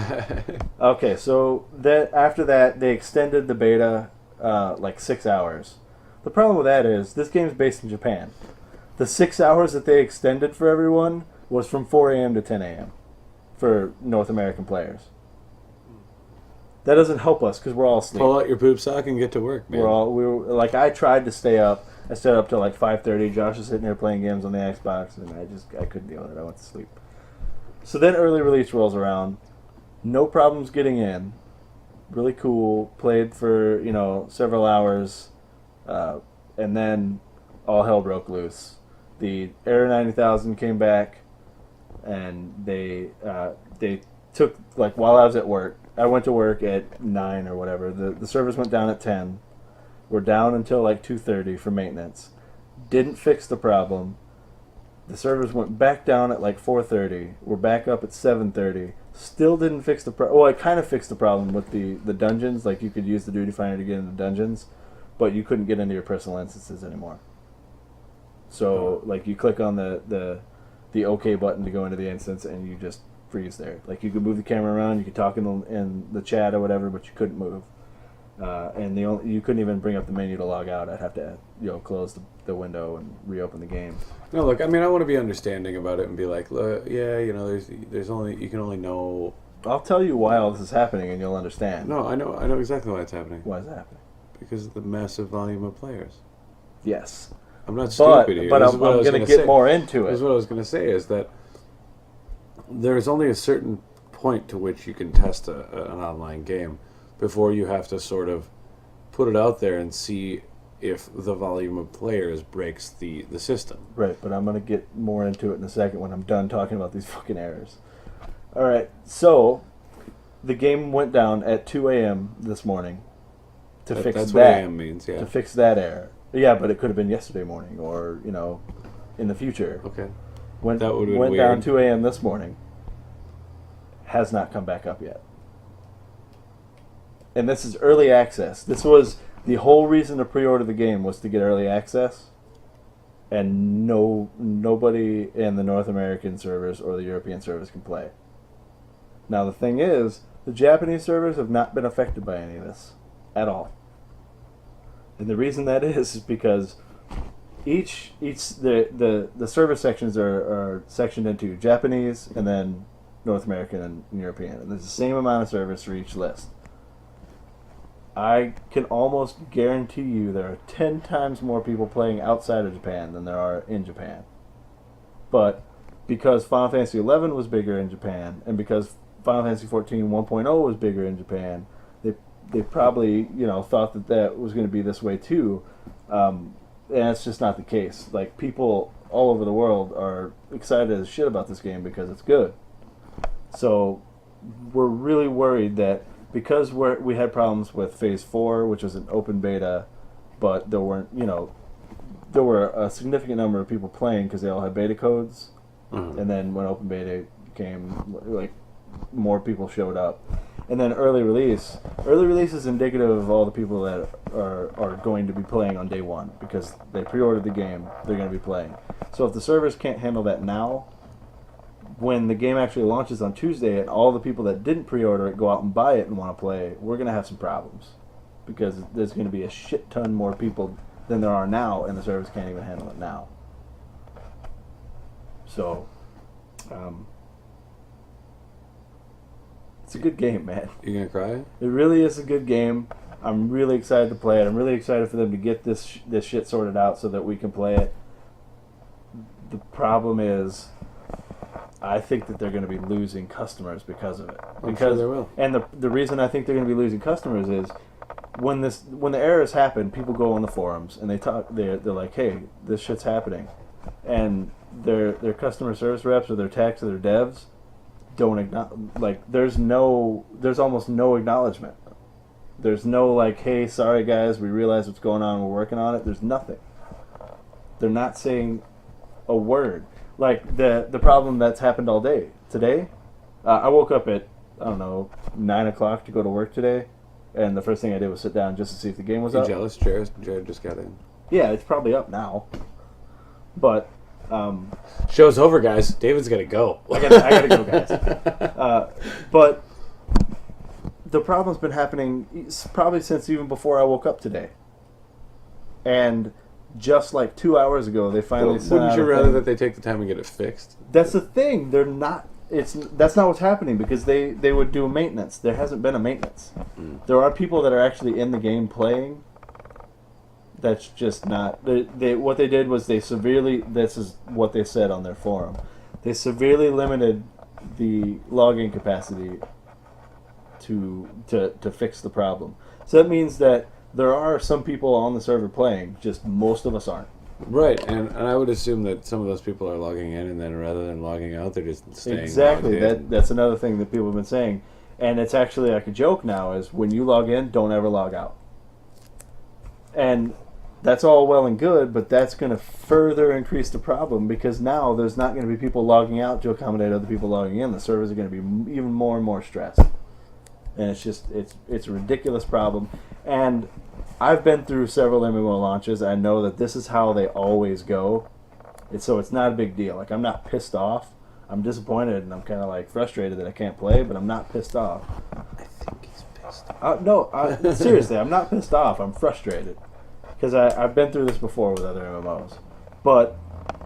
Speaker 2: Okay, so after that, they extended the beta like 6 hours. The problem with that is this game's based in Japan. The 6 hours that they extended for everyone was from 4 a.m. to 10 a.m. for North American players. That doesn't help us because we're all asleep.
Speaker 1: Pull out your poop sock and get to work, man.
Speaker 2: I tried to stay up. I stayed up till like 5:30. Josh was sitting here playing games on the Xbox, and I couldn't deal with it. I went to sleep. So then early release rolls around, No problems getting in. Really cool. Played for, several hours. And then all hell broke loose. The Error 90,000 came back, and they took, while I was at work, I went to work at 9 or whatever. The servers went down at 10. We're down until 2:30 for maintenance. Didn't fix the problem. The servers went back down at 4:30. We're back up at 7:30. Still didn't fix the problem. Well, it kind of fixed the problem with the dungeons. You could use the Duty Finder to get into dungeons, but you couldn't get into your personal instances anymore. So, you click on the OK button to go into the instance, and you just freeze there. You could move the camera around, you could talk in the chat or whatever, but you couldn't move. And you couldn't even bring up the menu to log out. I'd have to, close the window and reopen the game.
Speaker 1: No, look, I want to be understanding about it and be like, look, yeah, there's only, you can only know.
Speaker 2: I'll tell you why all this is happening, and you'll understand.
Speaker 1: No, I know exactly why it's happening.
Speaker 2: Why is it happening?
Speaker 1: Because of the massive volume of players.
Speaker 2: Yes.
Speaker 1: I'm not stupid here.
Speaker 2: But I'm going to get more into it.
Speaker 1: This is what I was going to say, is that there's only a certain point to which you can test an online game before you have to sort of put it out there and see if the volume of players breaks the system.
Speaker 2: Right, but I'm going to get more into it in a second when I'm done talking about these fucking errors. All right, so the game went down at 2 a.m. this morning to fix that.
Speaker 1: That's what AM means, yeah.
Speaker 2: To fix that error. Yeah, but it could have been yesterday morning or, in the future.
Speaker 1: Okay.
Speaker 2: That would have been went weird. Down 2 a.m. this morning. Has not come back up yet. And this is early access. This was the whole reason to pre-order the game, was to get early access. And nobody in the North American servers or the European servers can play. Now the thing is, the Japanese servers have not been affected by any of this at all. And the reason that is because the server sections are sectioned into Japanese and then North American and European. And there's the same amount of servers for each list. I can almost guarantee you there are 10 times more people playing outside of Japan than there are in Japan. But because Final Fantasy XI was bigger in Japan, and because Final Fantasy XIV 1.0 was bigger in Japan, they probably, thought that was going to be this way too. And it's just not the case. People all over the world are excited as shit about this game because it's good. So we're really worried that because we had problems with Phase 4, which was an open beta, but there weren't, there were a significant number of people playing because they all had beta codes. Mm-hmm. And then when open beta came, more people showed up. And then early release is indicative of all the people that are going to be playing on day one because they pre-ordered the game, they're going to be playing. So if the servers can't handle that now, when the game actually launches on Tuesday and all the people that didn't pre-order it go out and buy it and want to play, we're going to have some problems because there's going to be a shit ton more people than there are now, and the servers can't even handle it now. So, it's a good game, man.
Speaker 1: You gonna cry?
Speaker 2: It really is a good game. I'm really excited to play it. I'm really excited for them to get this shit sorted out so that we can play it. The problem is, I think that they're going to be losing customers because of it.
Speaker 1: I'm sure they will.
Speaker 2: And the reason I think they're going to be losing customers is when the errors happen, people go on the forums and they talk. They're like, "Hey, this shit's happening," and their customer service reps or their techs or their devs don't acknowledge. There's almost no acknowledgement. There's no "Hey, sorry guys, we realize what's going on. We're working on it." There's nothing. They're not saying a word. The problem that's happened all day today. I woke up at 9 o'clock to go to work today, and the first thing I did was sit down just to see if the game was up.
Speaker 1: You jealous? Jared just got in.
Speaker 2: Yeah, it's probably up now. But
Speaker 1: show's over, guys. David's gotta go.
Speaker 2: I gotta go, guys. But the problem's been happening probably since even before I woke up today, and just 2 hours ago, they finally sent out.
Speaker 1: Wouldn't you rather that they take the time and get it fixed?
Speaker 2: That's the thing. They're not. That's not what's happening because they would do maintenance. There hasn't been a maintenance. Mm. There are people that are actually in the game playing. That's just not. What they did was they severely. This is what they said on their forum. They severely limited the login capacity to fix the problem. So that means that there are some people on the server playing, just most of us aren't.
Speaker 1: Right, and I would assume that some of those people are logging in, and then rather than logging out, they're just staying
Speaker 2: Exactly.
Speaker 1: logged in.
Speaker 2: That's another thing that people have been saying. And it's actually like a joke now, is when you log in, don't ever log out. And that's all well and good, but that's going to further increase the problem, because now there's not going to be people logging out to accommodate other people logging in. The servers are going to be even more and more stressed. And it's a ridiculous problem. And I've been through several MMO launches. I know that this is how they always go. So it's not a big deal. Like, I'm not pissed off. I'm disappointed, and I'm kind of like frustrated that I can't play, but I'm not pissed off.
Speaker 1: I think he's pissed off.
Speaker 2: Seriously, I'm not pissed off. I'm frustrated. Because I've been through this before with other MMOs. But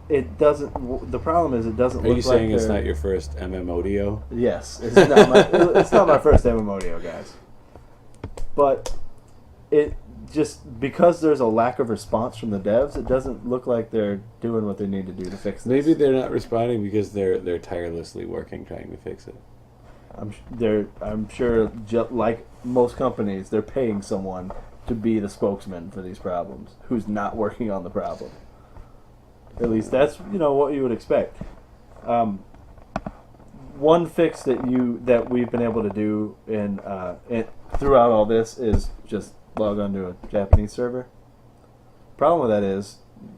Speaker 2: it doesn't... The problem is it doesn't look like...
Speaker 1: Are you saying it's not your first MMOdio?
Speaker 2: Yes. It's not my first MMOdio, guys. But it just... Because there's a lack of response from the devs, it doesn't look like they're doing what they need to do to fix this.
Speaker 1: Maybe they're not responding because they're tirelessly working trying to fix it.
Speaker 2: I'm sure, like most companies, they're paying someone to be the spokesman for these problems who's not working on the problem. At least that's what you would expect. One fix that we've been able to do throughout all this is just log onto a Japanese server. Problem with that is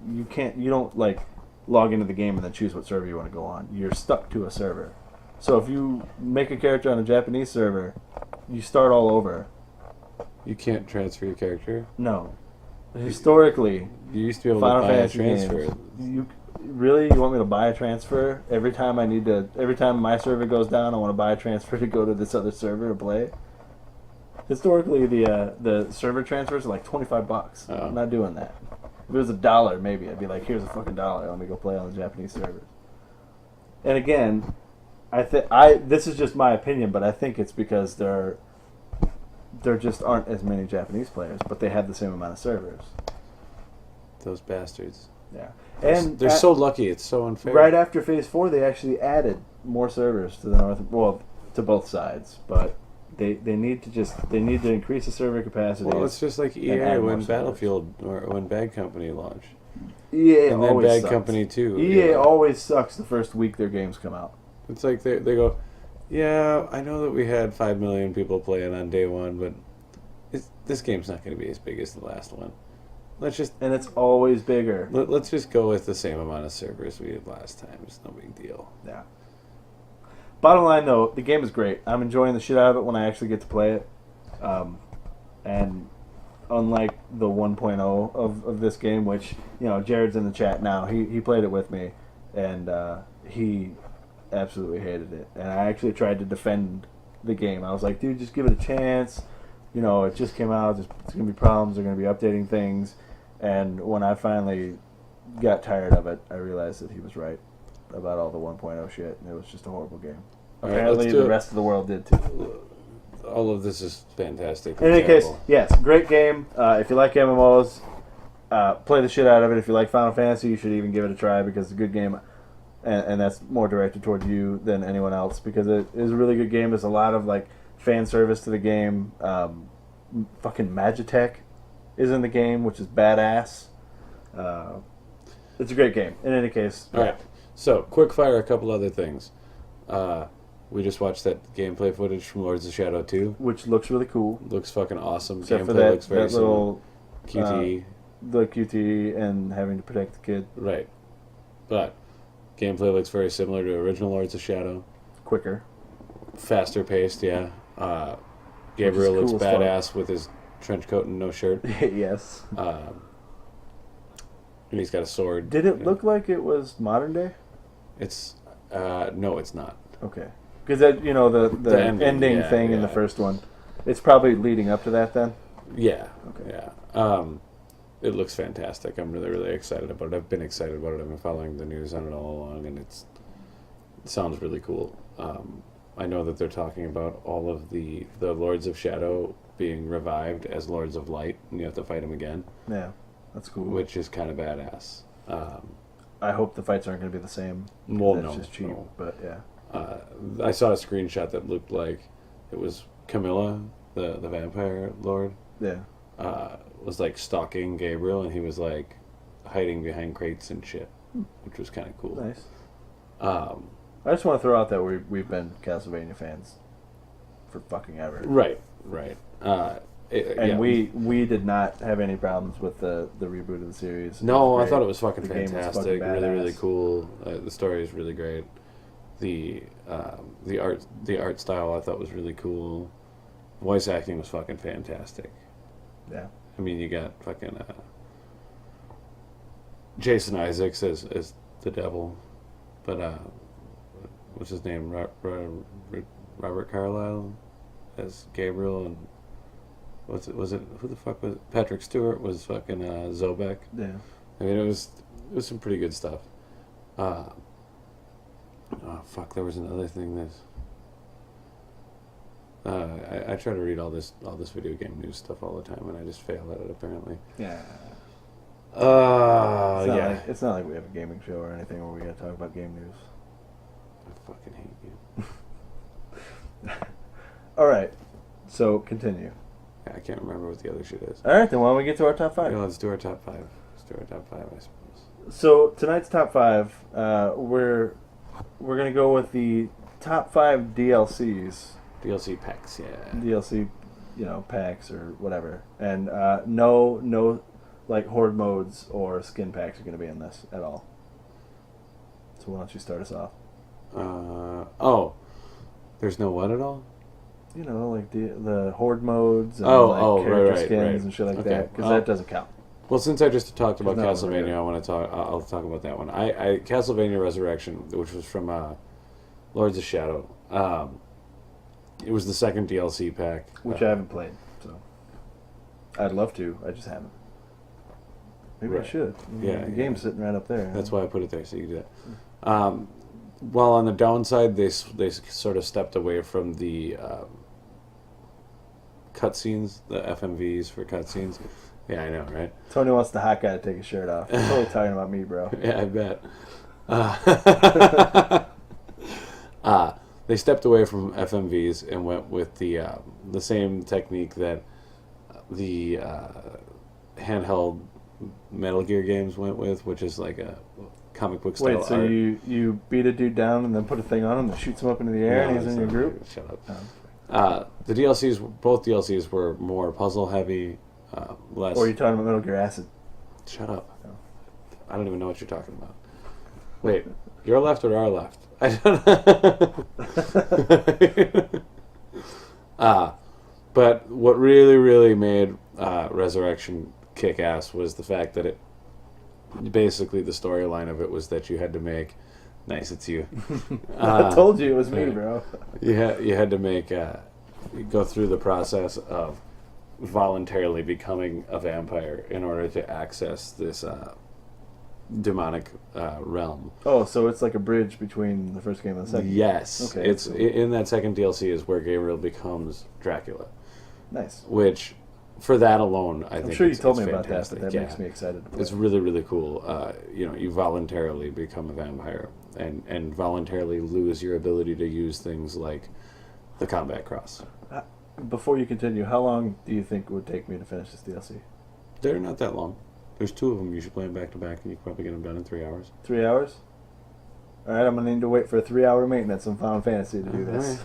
Speaker 2: you don't like log into the game and then choose what server you want to go on. You're stuck to a server. So if you make a character on a Japanese server, you start all over.
Speaker 1: You can't transfer your character?
Speaker 2: No. Historically,
Speaker 1: you used to be able
Speaker 2: Final
Speaker 1: to buy
Speaker 2: Fantasy
Speaker 1: a transfer.
Speaker 2: You want me to buy a transfer every time every time my server goes down, I want to buy a transfer to go to this other server to play? Historically, the server transfers are like $25.
Speaker 1: Oh.
Speaker 2: I'm not doing that. If it was $1, maybe I'd be like, here's a fucking $1. Let me go play on the Japanese servers. And again, this is just my opinion, but I think it's because there just aren't as many Japanese players, but they have the same amount of servers.
Speaker 1: Those bastards.
Speaker 2: Yeah,
Speaker 1: and they're so lucky. It's so unfair.
Speaker 2: Right after Phase 4, they actually added more servers to the north. Well, to both sides, but they need to increase the server capacity.
Speaker 1: Well, it's just like EA when Battlefield or when Bad Company launched.
Speaker 2: EA
Speaker 1: and then
Speaker 2: always
Speaker 1: Bad
Speaker 2: sucks.
Speaker 1: Company too.
Speaker 2: EA always sucks the first week their games come out.
Speaker 1: It's like they go, yeah, I know that we had 5 million people playing on day one, but this game's not going to be as big as the last one.
Speaker 2: And it's always bigger.
Speaker 1: Let's just go with the same amount of servers we did last time. It's no big deal.
Speaker 2: Yeah. Bottom line, though, the game is great. I'm enjoying the shit out of it when I actually get to play it. And unlike the 1.0 of this game, which, Jared's in the chat now, he played it with me, and he absolutely hated it. And I actually tried to defend the game. I was like, dude, just give it a chance. It just came out. There's going to be problems. They're going to be updating things. And when I finally got tired of it, I realized that he was right about all the 1.0 shit. And it was just a horrible game. Apparently, the rest of the world did too.
Speaker 1: All of this is fantastic.
Speaker 2: In any case, yes, great game. If you like MMOs, play the shit out of it. If you like Final Fantasy, you should even give it a try because it's a good game. And that's more directed towards you than anyone else because it is a really good game. There's a lot of fan service to the game. Fucking Magitech is in the game, which is badass. It's a great game. In any case,
Speaker 1: all right. So, quick fire, a couple other things. We just watched that gameplay footage from Lords of Shadow 2,
Speaker 2: which looks really cool.
Speaker 1: Looks fucking awesome.
Speaker 2: Except
Speaker 1: gameplay
Speaker 2: for that,
Speaker 1: looks very
Speaker 2: that little
Speaker 1: QTE.
Speaker 2: The QTE and having to protect the kid.
Speaker 1: Right, but gameplay looks very similar to original Lords of Shadow.
Speaker 2: Quicker,
Speaker 1: faster paced. Yeah. Gabriel looks
Speaker 2: cool
Speaker 1: badass with his trench coat and no shirt.
Speaker 2: Yes.
Speaker 1: And he's got a sword.
Speaker 2: Did it look like it was modern day?
Speaker 1: It's no, it's not.
Speaker 2: Okay, because the ending thing in the first one, it's probably leading up to that then.
Speaker 1: Yeah.
Speaker 2: Okay.
Speaker 1: Yeah. It looks fantastic. I'm really, really excited about it. I've been excited about it. I've been following the news on it all along, and it sounds really cool. I know that they're talking about all of the Lords of Shadow being revived as Lords of Light, and you have to fight them again.
Speaker 2: Yeah, that's cool.
Speaker 1: Which is kind of badass.
Speaker 2: I hope the fights aren't going to be the same.
Speaker 1: Well,
Speaker 2: it's just cheap, but yeah.
Speaker 1: I saw a screenshot that looked like it was Camilla, the vampire lord,
Speaker 2: Yeah.
Speaker 1: Was like stalking Gabriel, and he was like hiding behind crates and shit, which was kind of cool.
Speaker 2: Nice. I just want to throw out that we've been Castlevania fans for fucking ever.
Speaker 1: Right.
Speaker 2: We did not have any problems with the reboot of the series.
Speaker 1: No, I thought it was fucking fantastic.
Speaker 2: Was fucking
Speaker 1: really cool. The story is really great. The art style I thought was really cool. Voice acting was fucking fantastic.
Speaker 2: Yeah.
Speaker 1: I mean, you got fucking Jason Isaacs as the devil, but what's his name? Robert Carlyle as Gabriel, and was it who the fuck was it? Patrick Stewart was fucking Zobek.
Speaker 2: Yeah.
Speaker 1: I mean, it was some pretty good stuff. Oh fuck! There was another thing that. I try to read all this video game news stuff all the time, and I just fail at it apparently.
Speaker 2: Yeah.
Speaker 1: Yeah.
Speaker 2: It's not like we have a gaming show or anything where we gotta talk about game news.
Speaker 1: I fucking hate you.
Speaker 2: All right. So continue.
Speaker 1: I can't remember what the other shit is.
Speaker 2: All right, then why don't we get to our top 5?
Speaker 1: Yeah, let's do our top 5. I suppose.
Speaker 2: So tonight's top 5, we're gonna go with the top 5 DLCs.
Speaker 1: DLC packs, yeah.
Speaker 2: DLC, packs or whatever, and no, like horde modes or skin packs are gonna be in this at all. So why don't you start us off?
Speaker 1: There's no what at all?
Speaker 2: Like the horde modes and character skins and shit like that, because that doesn't count.
Speaker 1: Well, since I just talked about Castlevania, I'll talk about that one. I Castlevania Resurrection, which was from Lords of Shadow. It was the second DLC pack,
Speaker 2: which I haven't played. So I'd love to. I just haven't. Maybe I should. The game's sitting right up there.
Speaker 1: That's why I put it there, so you can do that. Well, on the downside, they sort of stepped away from the cutscenes, the FMVs for cutscenes. Yeah, I know, right?
Speaker 2: Tony wants the hot guy to take his shirt off. He's totally talking about me, bro.
Speaker 1: Yeah, I bet. They stepped away from FMVs and went with the same technique that the handheld Metal Gear games went with, which is like a comic book style.
Speaker 2: Wait, so
Speaker 1: art.
Speaker 2: you beat a dude down and then put a thing on him that shoots him up into the air and he's in your group?
Speaker 1: Shut up. The DLCs, both DLCs were more puzzle heavy, less.
Speaker 2: Or are you talking about Metal Gear Acid?
Speaker 1: Shut up. No. I don't even know what you're talking about. Wait, your left or our left? I don't know. But what really, really made Resurrection kick ass was the fact that basically the storyline of it was that you had to make. Nice, it's you.
Speaker 2: I told you it was me, bro.
Speaker 1: You had to make go through the process of voluntarily becoming a vampire in order to access this demonic realm.
Speaker 2: Oh, so it's like a bridge between the first game and the second.
Speaker 1: Yes,
Speaker 2: okay,
Speaker 1: it's
Speaker 2: cool.
Speaker 1: In that second DLC is where Gabriel becomes Dracula.
Speaker 2: Nice.
Speaker 1: Which, for that alone, I think
Speaker 2: I'm sure you told me
Speaker 1: fantastic.
Speaker 2: about that, but that makes me excited.
Speaker 1: It's really, really cool. You voluntarily become a vampire and voluntarily lose your ability to use things like the combat cross.
Speaker 2: Before you continue, how long do you think it would take me to finish this DLC?
Speaker 1: They're not that long. There's 2 of them. You should play them back to back, and you can probably get them done in 3 hours.
Speaker 2: 3 hours? All right, I'm gonna need to wait for a 3-hour maintenance on Final Fantasy to do this.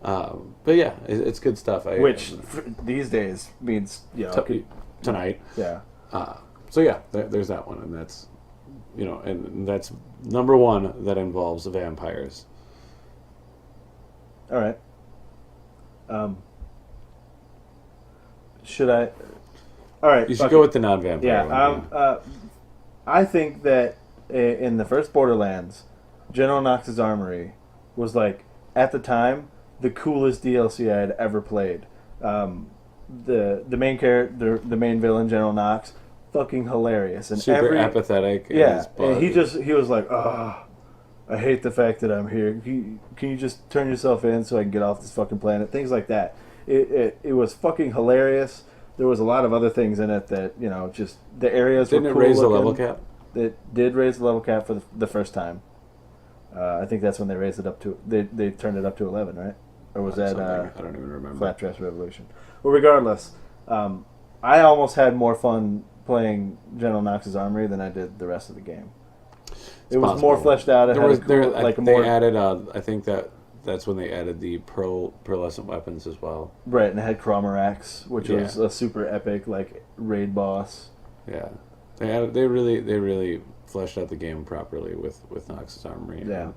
Speaker 1: But yeah, it's good stuff.
Speaker 2: Which these days means
Speaker 1: tonight.
Speaker 2: Yeah.
Speaker 1: So yeah, there's that one, and that's and that's number 1 that involves vampires.
Speaker 2: All right. Should I? All right.
Speaker 1: You should go with the non-vampire.
Speaker 2: Yeah. I think that in the first Borderlands, General Knox's Armory was like at the time the coolest DLC I had ever played. The main character, the main villain, General Knox, fucking hilarious and
Speaker 1: super apathetic.
Speaker 2: Yeah, and he was like, I hate the fact that I'm here. Can you just turn yourself in so I can get off this fucking planet? Things like that. It was fucking hilarious. There was a lot of other things in it that, just the areas
Speaker 1: Didn't
Speaker 2: were cool
Speaker 1: it raise
Speaker 2: looking.
Speaker 1: the level cap?
Speaker 2: It did raise the level cap for the first time. I think that's when they raised it up to... They turned it up to 11, right? Or was that
Speaker 1: I don't even remember.
Speaker 2: Flat Trash Revolution. Well, regardless, I almost had more fun playing General Nox's Armory than I did the rest of the game. It was more fleshed out. It
Speaker 1: they added. I think that's when they added the pearlescent weapons as well.
Speaker 2: Right, and it had Cromarax, which was a super epic raid boss.
Speaker 1: Yeah, they really fleshed out the game properly with Nox's Armory.
Speaker 2: Yeah,
Speaker 1: and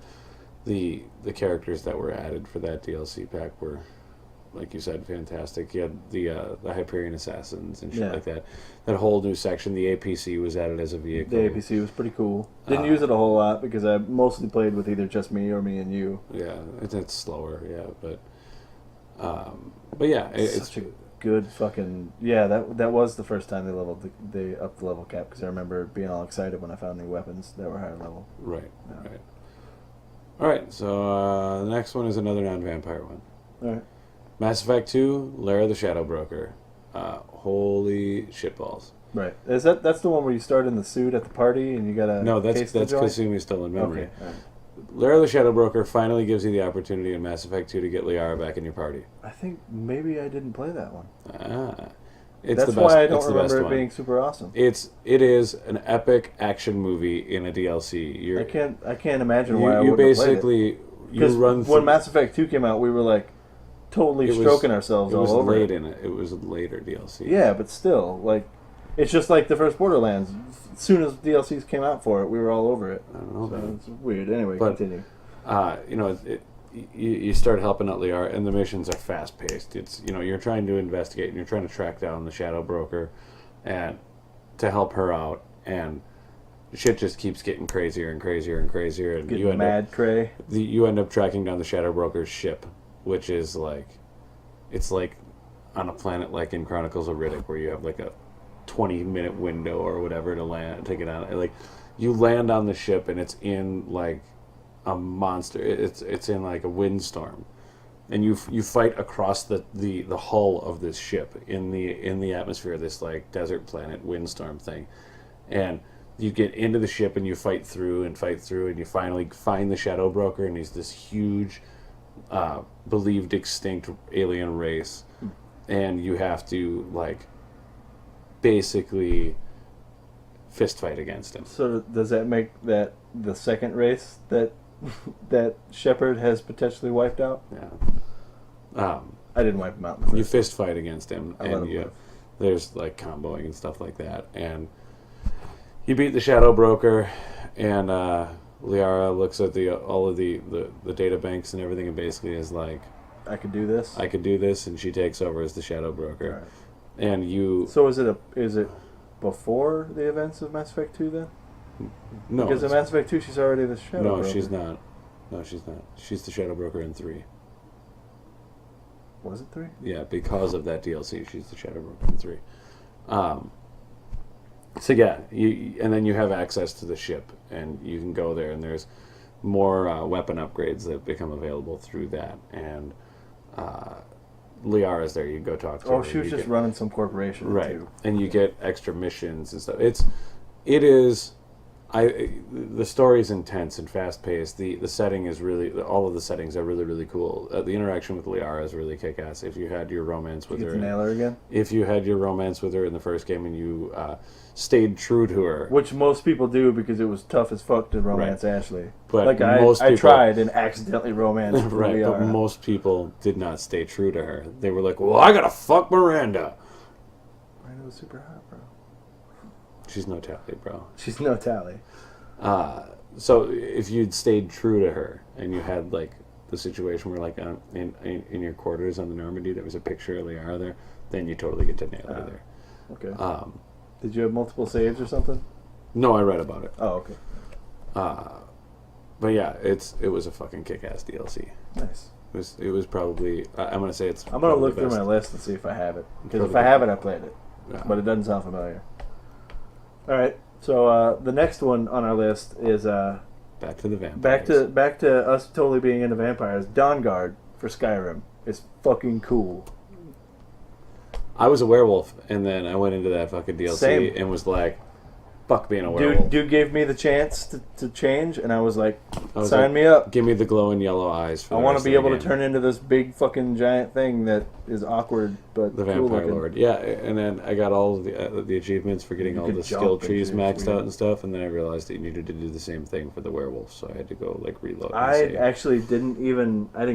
Speaker 1: the characters that were added for that DLC pack were, like you said, fantastic. You had the Hyperion Assassins and shit like that. That whole new section, the APC was added as a vehicle.
Speaker 2: The APC was pretty cool. Didn't use it a whole lot because I mostly played with either just me or me and you.
Speaker 1: Yeah, it's slower, but yeah, it's
Speaker 2: such a good fucking That was the first time they upped the level cap because I remember being all excited when I found new weapons that were higher level.
Speaker 1: Right. All right, so the next one is another non-vampire one.
Speaker 2: All right.
Speaker 1: Mass Effect 2, Lair of the Shadow Broker. Holy shitballs.
Speaker 2: Right. That's the one where you start in the suit at the party and you gotta...
Speaker 1: No, that's Kasumi Stolen Memory.
Speaker 2: Okay. All right.
Speaker 1: Lair of the Shadow Broker finally gives you the opportunity in Mass Effect 2 to get Liara back in your party.
Speaker 2: I think maybe I didn't play that one.
Speaker 1: It's
Speaker 2: that's why I don't remember it being super awesome.
Speaker 1: It is an epic action movie in a DLC.
Speaker 2: I can't imagine why I wouldn't have played it. Because when Mass Effect 2 came out, we were totally stroking ourselves all over it.
Speaker 1: It was a later DLC.
Speaker 2: Yeah, but still, it's just like the first Borderlands. As soon as DLCs came out for it, we were all over it.
Speaker 1: I don't know.
Speaker 2: So it's weird. Anyway, continue.
Speaker 1: You start helping out Liara, and the missions are fast paced. It's you're trying to investigate and you're trying to track down the Shadow Broker, and to help her out, and shit just keeps getting crazier and crazier and crazier, and you end up tracking down the Shadow Broker's ship, which is it's on a planet like in Chronicles of Riddick, where you have a 20-minute window or whatever to get on. You land on the ship and it's in a monster. It's in a windstorm, and you fight across the hull of this ship in the atmosphere of this desert planet windstorm thing, and you get into the ship and you fight through, and you finally find the Shadow Broker, and he's this huge believed extinct alien race, and you have to basically fist fight against him.
Speaker 2: So does that make that the second race that Shepard has potentially wiped out?
Speaker 1: Yeah.
Speaker 2: I didn't wipe him out.
Speaker 1: You fist fight against him, and there's comboing and stuff like that, and you beat the Shadow Broker, and Liara looks at all of the data banks and everything, and basically is
Speaker 2: I could do this,
Speaker 1: and she takes over as the Shadow Broker.
Speaker 2: Right.
Speaker 1: And you...
Speaker 2: So is it before the events of Mass Effect 2 then?
Speaker 1: No.
Speaker 2: Because in Mass Effect 2 she's already the Shadow Broker.
Speaker 1: No, she's not. No, she's not. She's the Shadow Broker in 3.
Speaker 2: Was it 3?
Speaker 1: Yeah, because of that DLC, she's the Shadow Broker in 3. So yeah, and then you have access to the ship, and you can go there, and there's more weapon upgrades that become available through that, and Liara's there. You go talk to her.
Speaker 2: Oh, she was just running some corporation,
Speaker 1: right?
Speaker 2: Too.
Speaker 1: And you get extra missions and stuff. It is. The story is intense and fast paced. The setting is really, all of the settings are really, really cool. The interaction with Liara is really kick ass. If you had your romance with her,
Speaker 2: nail her again.
Speaker 1: If you had your romance with her in the first game and you stayed true to her,
Speaker 2: which most people do because it was tough as fuck to romance Ashley.
Speaker 1: But
Speaker 2: I tried and accidentally romanced
Speaker 1: right.
Speaker 2: Liara.
Speaker 1: But most people did not stay true to her. They were like, "Well, I gotta fuck Miranda."
Speaker 2: Miranda was super hot, bro.
Speaker 1: She's no Tally, bro.
Speaker 2: She's no Tally.
Speaker 1: So if you'd stayed true to her and you had the situation where in your quarters on the Normandy there was a picture of Liara there, then you totally get to nail her there.
Speaker 2: Okay. Did you have multiple saves or something?
Speaker 1: No, I read about it.
Speaker 2: Oh, okay.
Speaker 1: But yeah, it was a fucking kick-ass DLC.
Speaker 2: Nice.
Speaker 1: It was probably I'm gonna say
Speaker 2: I'm gonna look through my list and see if I have it, because if I have it, I played it, but it doesn't sound familiar. All right, so the next one on our list is
Speaker 1: back to the vampires.
Speaker 2: Back to us totally being into vampires. Dawnguard for Skyrim is fucking cool.
Speaker 1: I was a werewolf, and then I went into that fucking DLC and was like, fuck being a werewolf.
Speaker 2: Dude gave me the chance to change, and I was like, sign me up.
Speaker 1: Give me the glowing yellow eyes.
Speaker 2: I want to be able to turn into this big fucking giant thing that is awkward, but
Speaker 1: the
Speaker 2: cool
Speaker 1: Vampire
Speaker 2: looking.
Speaker 1: Lord. Yeah, and then I got all of the achievements for getting all the skill trees maxed out and stuff, and then I realized that you needed to do the same thing for the werewolf, so I had to go like reload.
Speaker 2: I actually didn't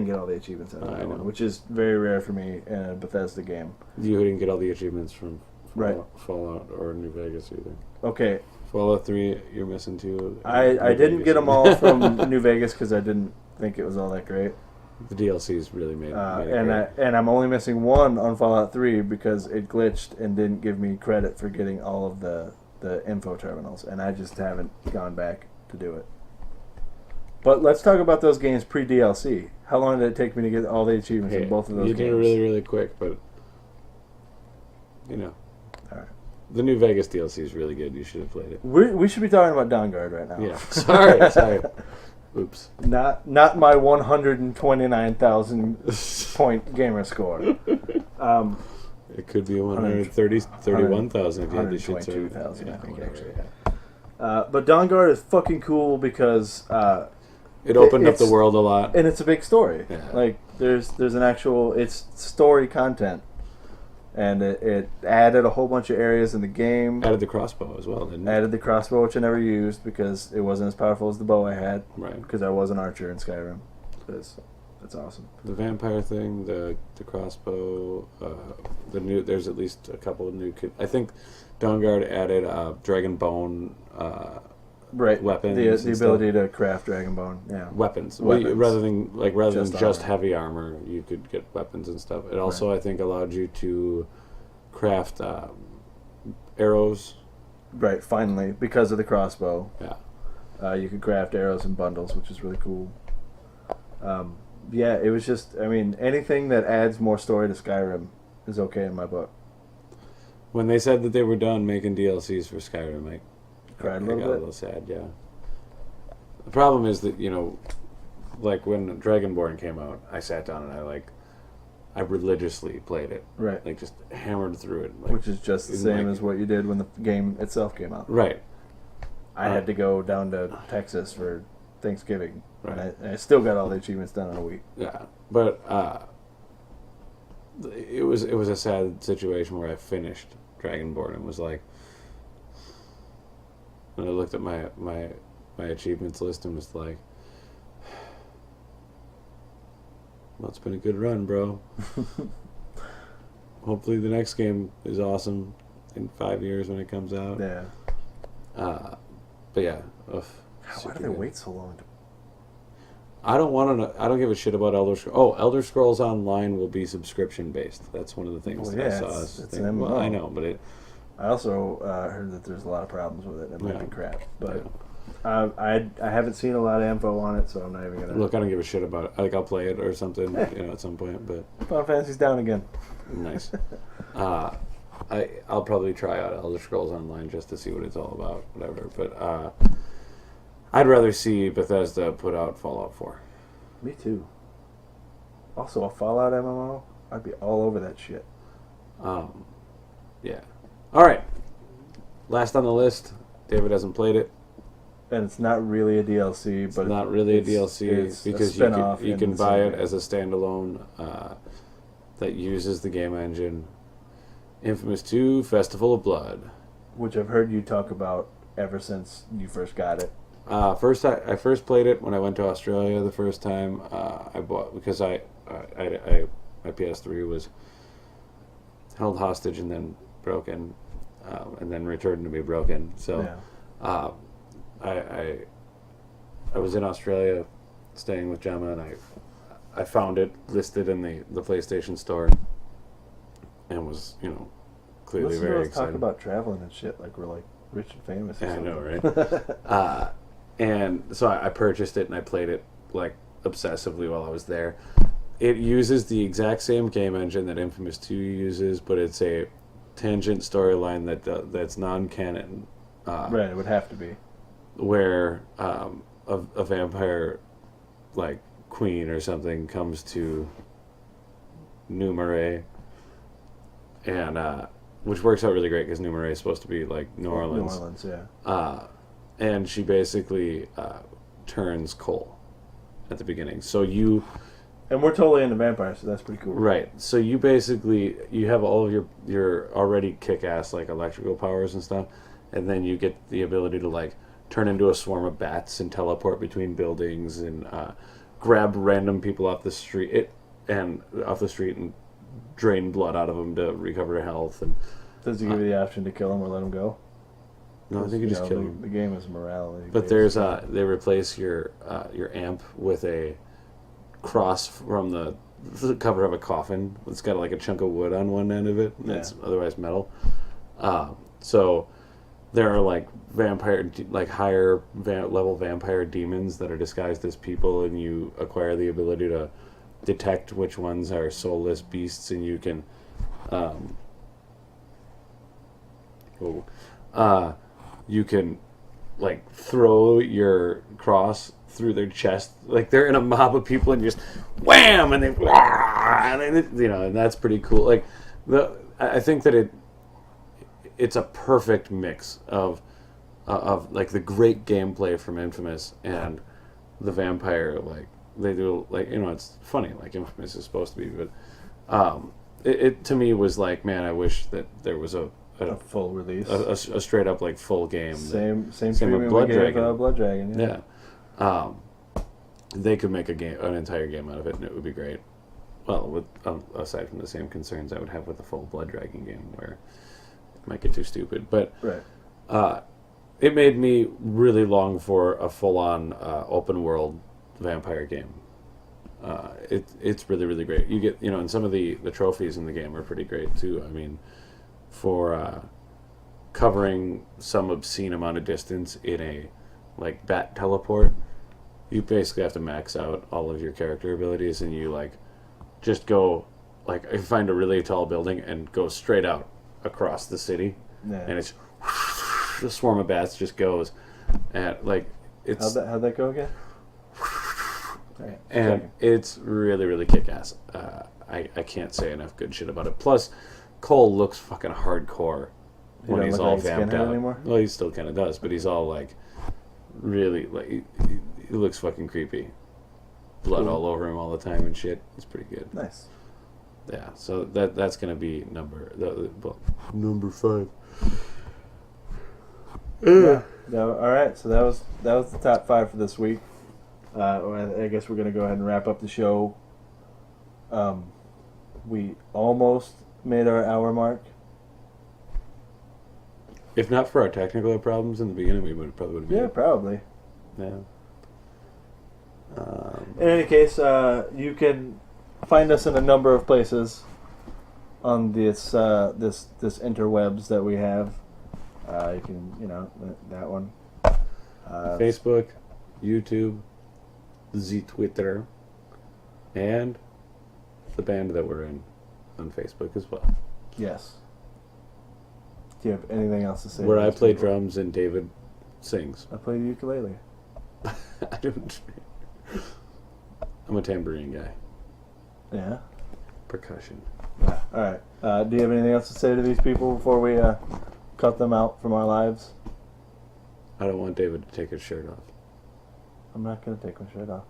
Speaker 2: get all the achievements out of that one, which is very rare for me in a Bethesda game.
Speaker 1: You didn't get all the achievements from
Speaker 2: right.
Speaker 1: Fallout or New Vegas either.
Speaker 2: Okay.
Speaker 1: Fallout 3, you're missing 2.
Speaker 2: I didn't get them all from New Vegas because I didn't think it was all that great.
Speaker 1: The DLCs really made it great.
Speaker 2: And I'm only missing 1 on Fallout 3 because it glitched and didn't give me credit for getting all of the info terminals, and I just haven't gone back to do it. But let's talk about those games pre-DLC. How long did it take me to get all the achievements in both of those games?
Speaker 1: You did it really, really quick, but you know.
Speaker 2: All right.
Speaker 1: The New Vegas DLC is really good. You should have played it.
Speaker 2: We should be talking about Dawnguard right now.
Speaker 1: Yeah. Sorry. Oops.
Speaker 2: Not my 129,000 point gamer score.
Speaker 1: It could be 131,000 if you had the shit.
Speaker 2: 122,000, I think, actually. But Dawnguard is fucking cool because
Speaker 1: it opened up the world a lot,
Speaker 2: and it's a big story.
Speaker 1: Yeah.
Speaker 2: Like there's an actual story content. And it added a whole bunch of areas in the game.
Speaker 1: Added the crossbow as well, didn't it?
Speaker 2: Added the crossbow, which I never used because it wasn't as powerful as the bow I had.
Speaker 1: Right.
Speaker 2: Because I was an archer in Skyrim. That's awesome.
Speaker 1: The vampire thing, the crossbow, there's at least a couple of new. I think Dawnguard added dragon bone.
Speaker 2: Weapons. The ability to craft dragon bone. Yeah.
Speaker 1: Weapons. Rather than just heavy armor, you could get weapons and stuff. It also, I think, allowed you to craft arrows.
Speaker 2: Right. Finally, because of the crossbow.
Speaker 1: Yeah.
Speaker 2: You could craft arrows in bundles, which is really cool. It was just. I mean, anything that adds more story to Skyrim is okay in my book.
Speaker 1: When they said that they were done making DLCs for Skyrim, I got a little sad, yeah. The problem is that, like when Dragonborn came out, I sat down and I religiously played it.
Speaker 2: Right.
Speaker 1: Like just hammered through it.
Speaker 2: Which is just the same as what you did when the game itself came out.
Speaker 1: Right.
Speaker 2: I had to go down to Texas for Thanksgiving.
Speaker 1: Right.
Speaker 2: And I still got all the achievements done in a week.
Speaker 1: Yeah. But it was a sad situation where I finished Dragonborn and was like, and I looked at my achievements list and was like, well, it's been a good run, bro. Hopefully the next game is awesome in 5 years when it comes out.
Speaker 2: Yeah.
Speaker 1: But yeah.
Speaker 2: Why do they wait so long?
Speaker 1: I don't give a shit about Elder Scrolls. Oh, Elder Scrolls Online will be subscription based. That's one of the things that I saw.
Speaker 2: It's an MMO.
Speaker 1: Well, I know, but
Speaker 2: I also heard that there's a lot of problems with it. It might be crap, but I haven't seen a lot of info on it, so I'm not even gonna.
Speaker 1: Look, I don't give a shit about it. Like I'll play it or something, at some point. But
Speaker 2: Final Fantasy's down again.
Speaker 1: Nice. I'll probably try out Elder Scrolls Online just to see what it's all about, whatever. But I'd rather see Bethesda put out Fallout 4.
Speaker 2: Me too. Also, a Fallout MMO, I'd be all over that shit.
Speaker 1: Yeah. All right. Last on the list. David hasn't played it.
Speaker 2: And it's not really a DLC, but
Speaker 1: it's not really a DLC because you can buy it as a standalone that uses the game engine. Infamous 2: Festival of Blood,
Speaker 2: which I've heard you talk about ever since you first got it.
Speaker 1: I first played it when I went to Australia the first time. I bought because my PS3 was held hostage and then broken, and then returned to be broken. So, I was in Australia, staying with Gemma, and I found it listed in the PlayStation Store, and was clearly very excited.
Speaker 2: Talk about traveling and shit like we're like rich and famous.
Speaker 1: Yeah, I know, right? And so I purchased it and I played it like obsessively while I was there. It uses the exact same game engine that Infamous 2 uses, but it's a tangent storyline that's non-canon.
Speaker 2: Right, it would have to be.
Speaker 1: Where a vampire, like queen or something, comes to New Marais, and which works out really great because Numerae is supposed to be like New Orleans.
Speaker 2: New Orleans, yeah.
Speaker 1: And she basically turns Cole at the beginning. So you...
Speaker 2: And we're totally into vampires, so that's pretty cool.
Speaker 1: Right. So you basically, you have all of your already kick-ass like electrical powers and stuff, and then you get the ability to like turn into a swarm of bats and teleport between buildings and grab random people off the street and drain blood out of them to recover health. And
Speaker 2: does he give you the option to kill him or let him go?
Speaker 1: No, I think you just kill him.
Speaker 2: The game is morality.
Speaker 1: But there's they replace your amp with a cross from the cover of a coffin. It's got like a chunk of wood on one end of it, and it's otherwise metal. So there are like higher level vampire demons that are disguised as people, and you acquire the ability to detect which ones are soulless beasts, and you can you can like throw your cross through their chest, like they're in a mob of people, and you just wham, and and that's pretty cool. Like I think that it's a perfect mix of like the great gameplay from Infamous and the vampire. Like they do, like it's funny, like Infamous is supposed to be, but it to me was like, man, I wish that there was a
Speaker 2: full release,
Speaker 1: a straight up like full game.
Speaker 2: Same with Blood Dragon.
Speaker 1: Yeah. They could make an entire game out of it, and it would be great. Well, with aside from the same concerns I would have with the full Blood Dragon game, where it might get too stupid. But it made me really long for a full-on open world vampire game. It's really, really great. You get and some of the trophies in the game are pretty great too. I mean, for covering some obscene amount of distance in a like bat teleport, you basically have to max out all of your character abilities, and you like just go like find a really tall building and go straight out across the city, and it's the swarm of bats just goes, and like it's
Speaker 2: how'd that go again?
Speaker 1: And it's really, really kick-ass. I can't say enough good shit about it. Plus, Cole looks fucking hardcore when he's all vamped out. Anymore? Well, he still kind of does, but he's all like really like he looks fucking creepy. Blood all over him all the time and shit. It's pretty good.
Speaker 2: Nice.
Speaker 1: Yeah, so that's gonna be number 5.
Speaker 2: Yeah. All right. So that was the top 5 for this week. I guess we're gonna go ahead and wrap up the show. We almost made our hour mark.
Speaker 1: If not for our technical problems in the beginning, we probably would have.
Speaker 2: Yeah, probably.
Speaker 1: Yeah.
Speaker 2: In any case, you can find us in a number of places on this interwebs that we have. You can, that one.
Speaker 1: Facebook, YouTube, the Twitter, and the band that we're in on Facebook as well.
Speaker 2: Yes. Do you have anything else to say?
Speaker 1: Where I play drums and David sings.
Speaker 2: I play the ukulele.
Speaker 1: I don't. I'm a tambourine guy.
Speaker 2: Yeah.
Speaker 1: Percussion.
Speaker 2: Yeah. All right. Do you have anything else to say to these people before we cut them out from our lives?
Speaker 1: I don't want David to take his shirt off.
Speaker 2: I'm not gonna take my shirt off.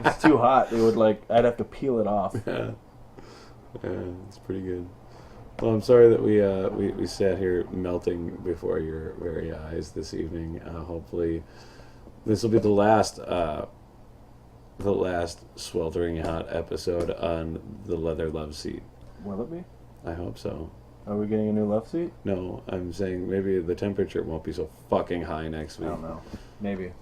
Speaker 2: It's too hot. I'd have to peel it off.
Speaker 1: Yeah, it's pretty good. Well, I'm sorry that we sat here melting before your very eyes this evening. Hopefully, this will be the last sweltering hot episode on the leather love seat.
Speaker 2: Will it be?
Speaker 1: I hope so.
Speaker 2: Are we getting a new love seat?
Speaker 1: No, I'm saying maybe the temperature won't be so fucking high next week.
Speaker 2: I don't know. Maybe.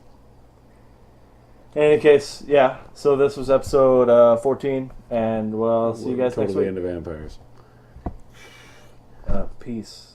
Speaker 2: In any case, yeah. So this was episode 14, and we'll see you guys next week.
Speaker 1: Totally into vampires.
Speaker 2: Peace.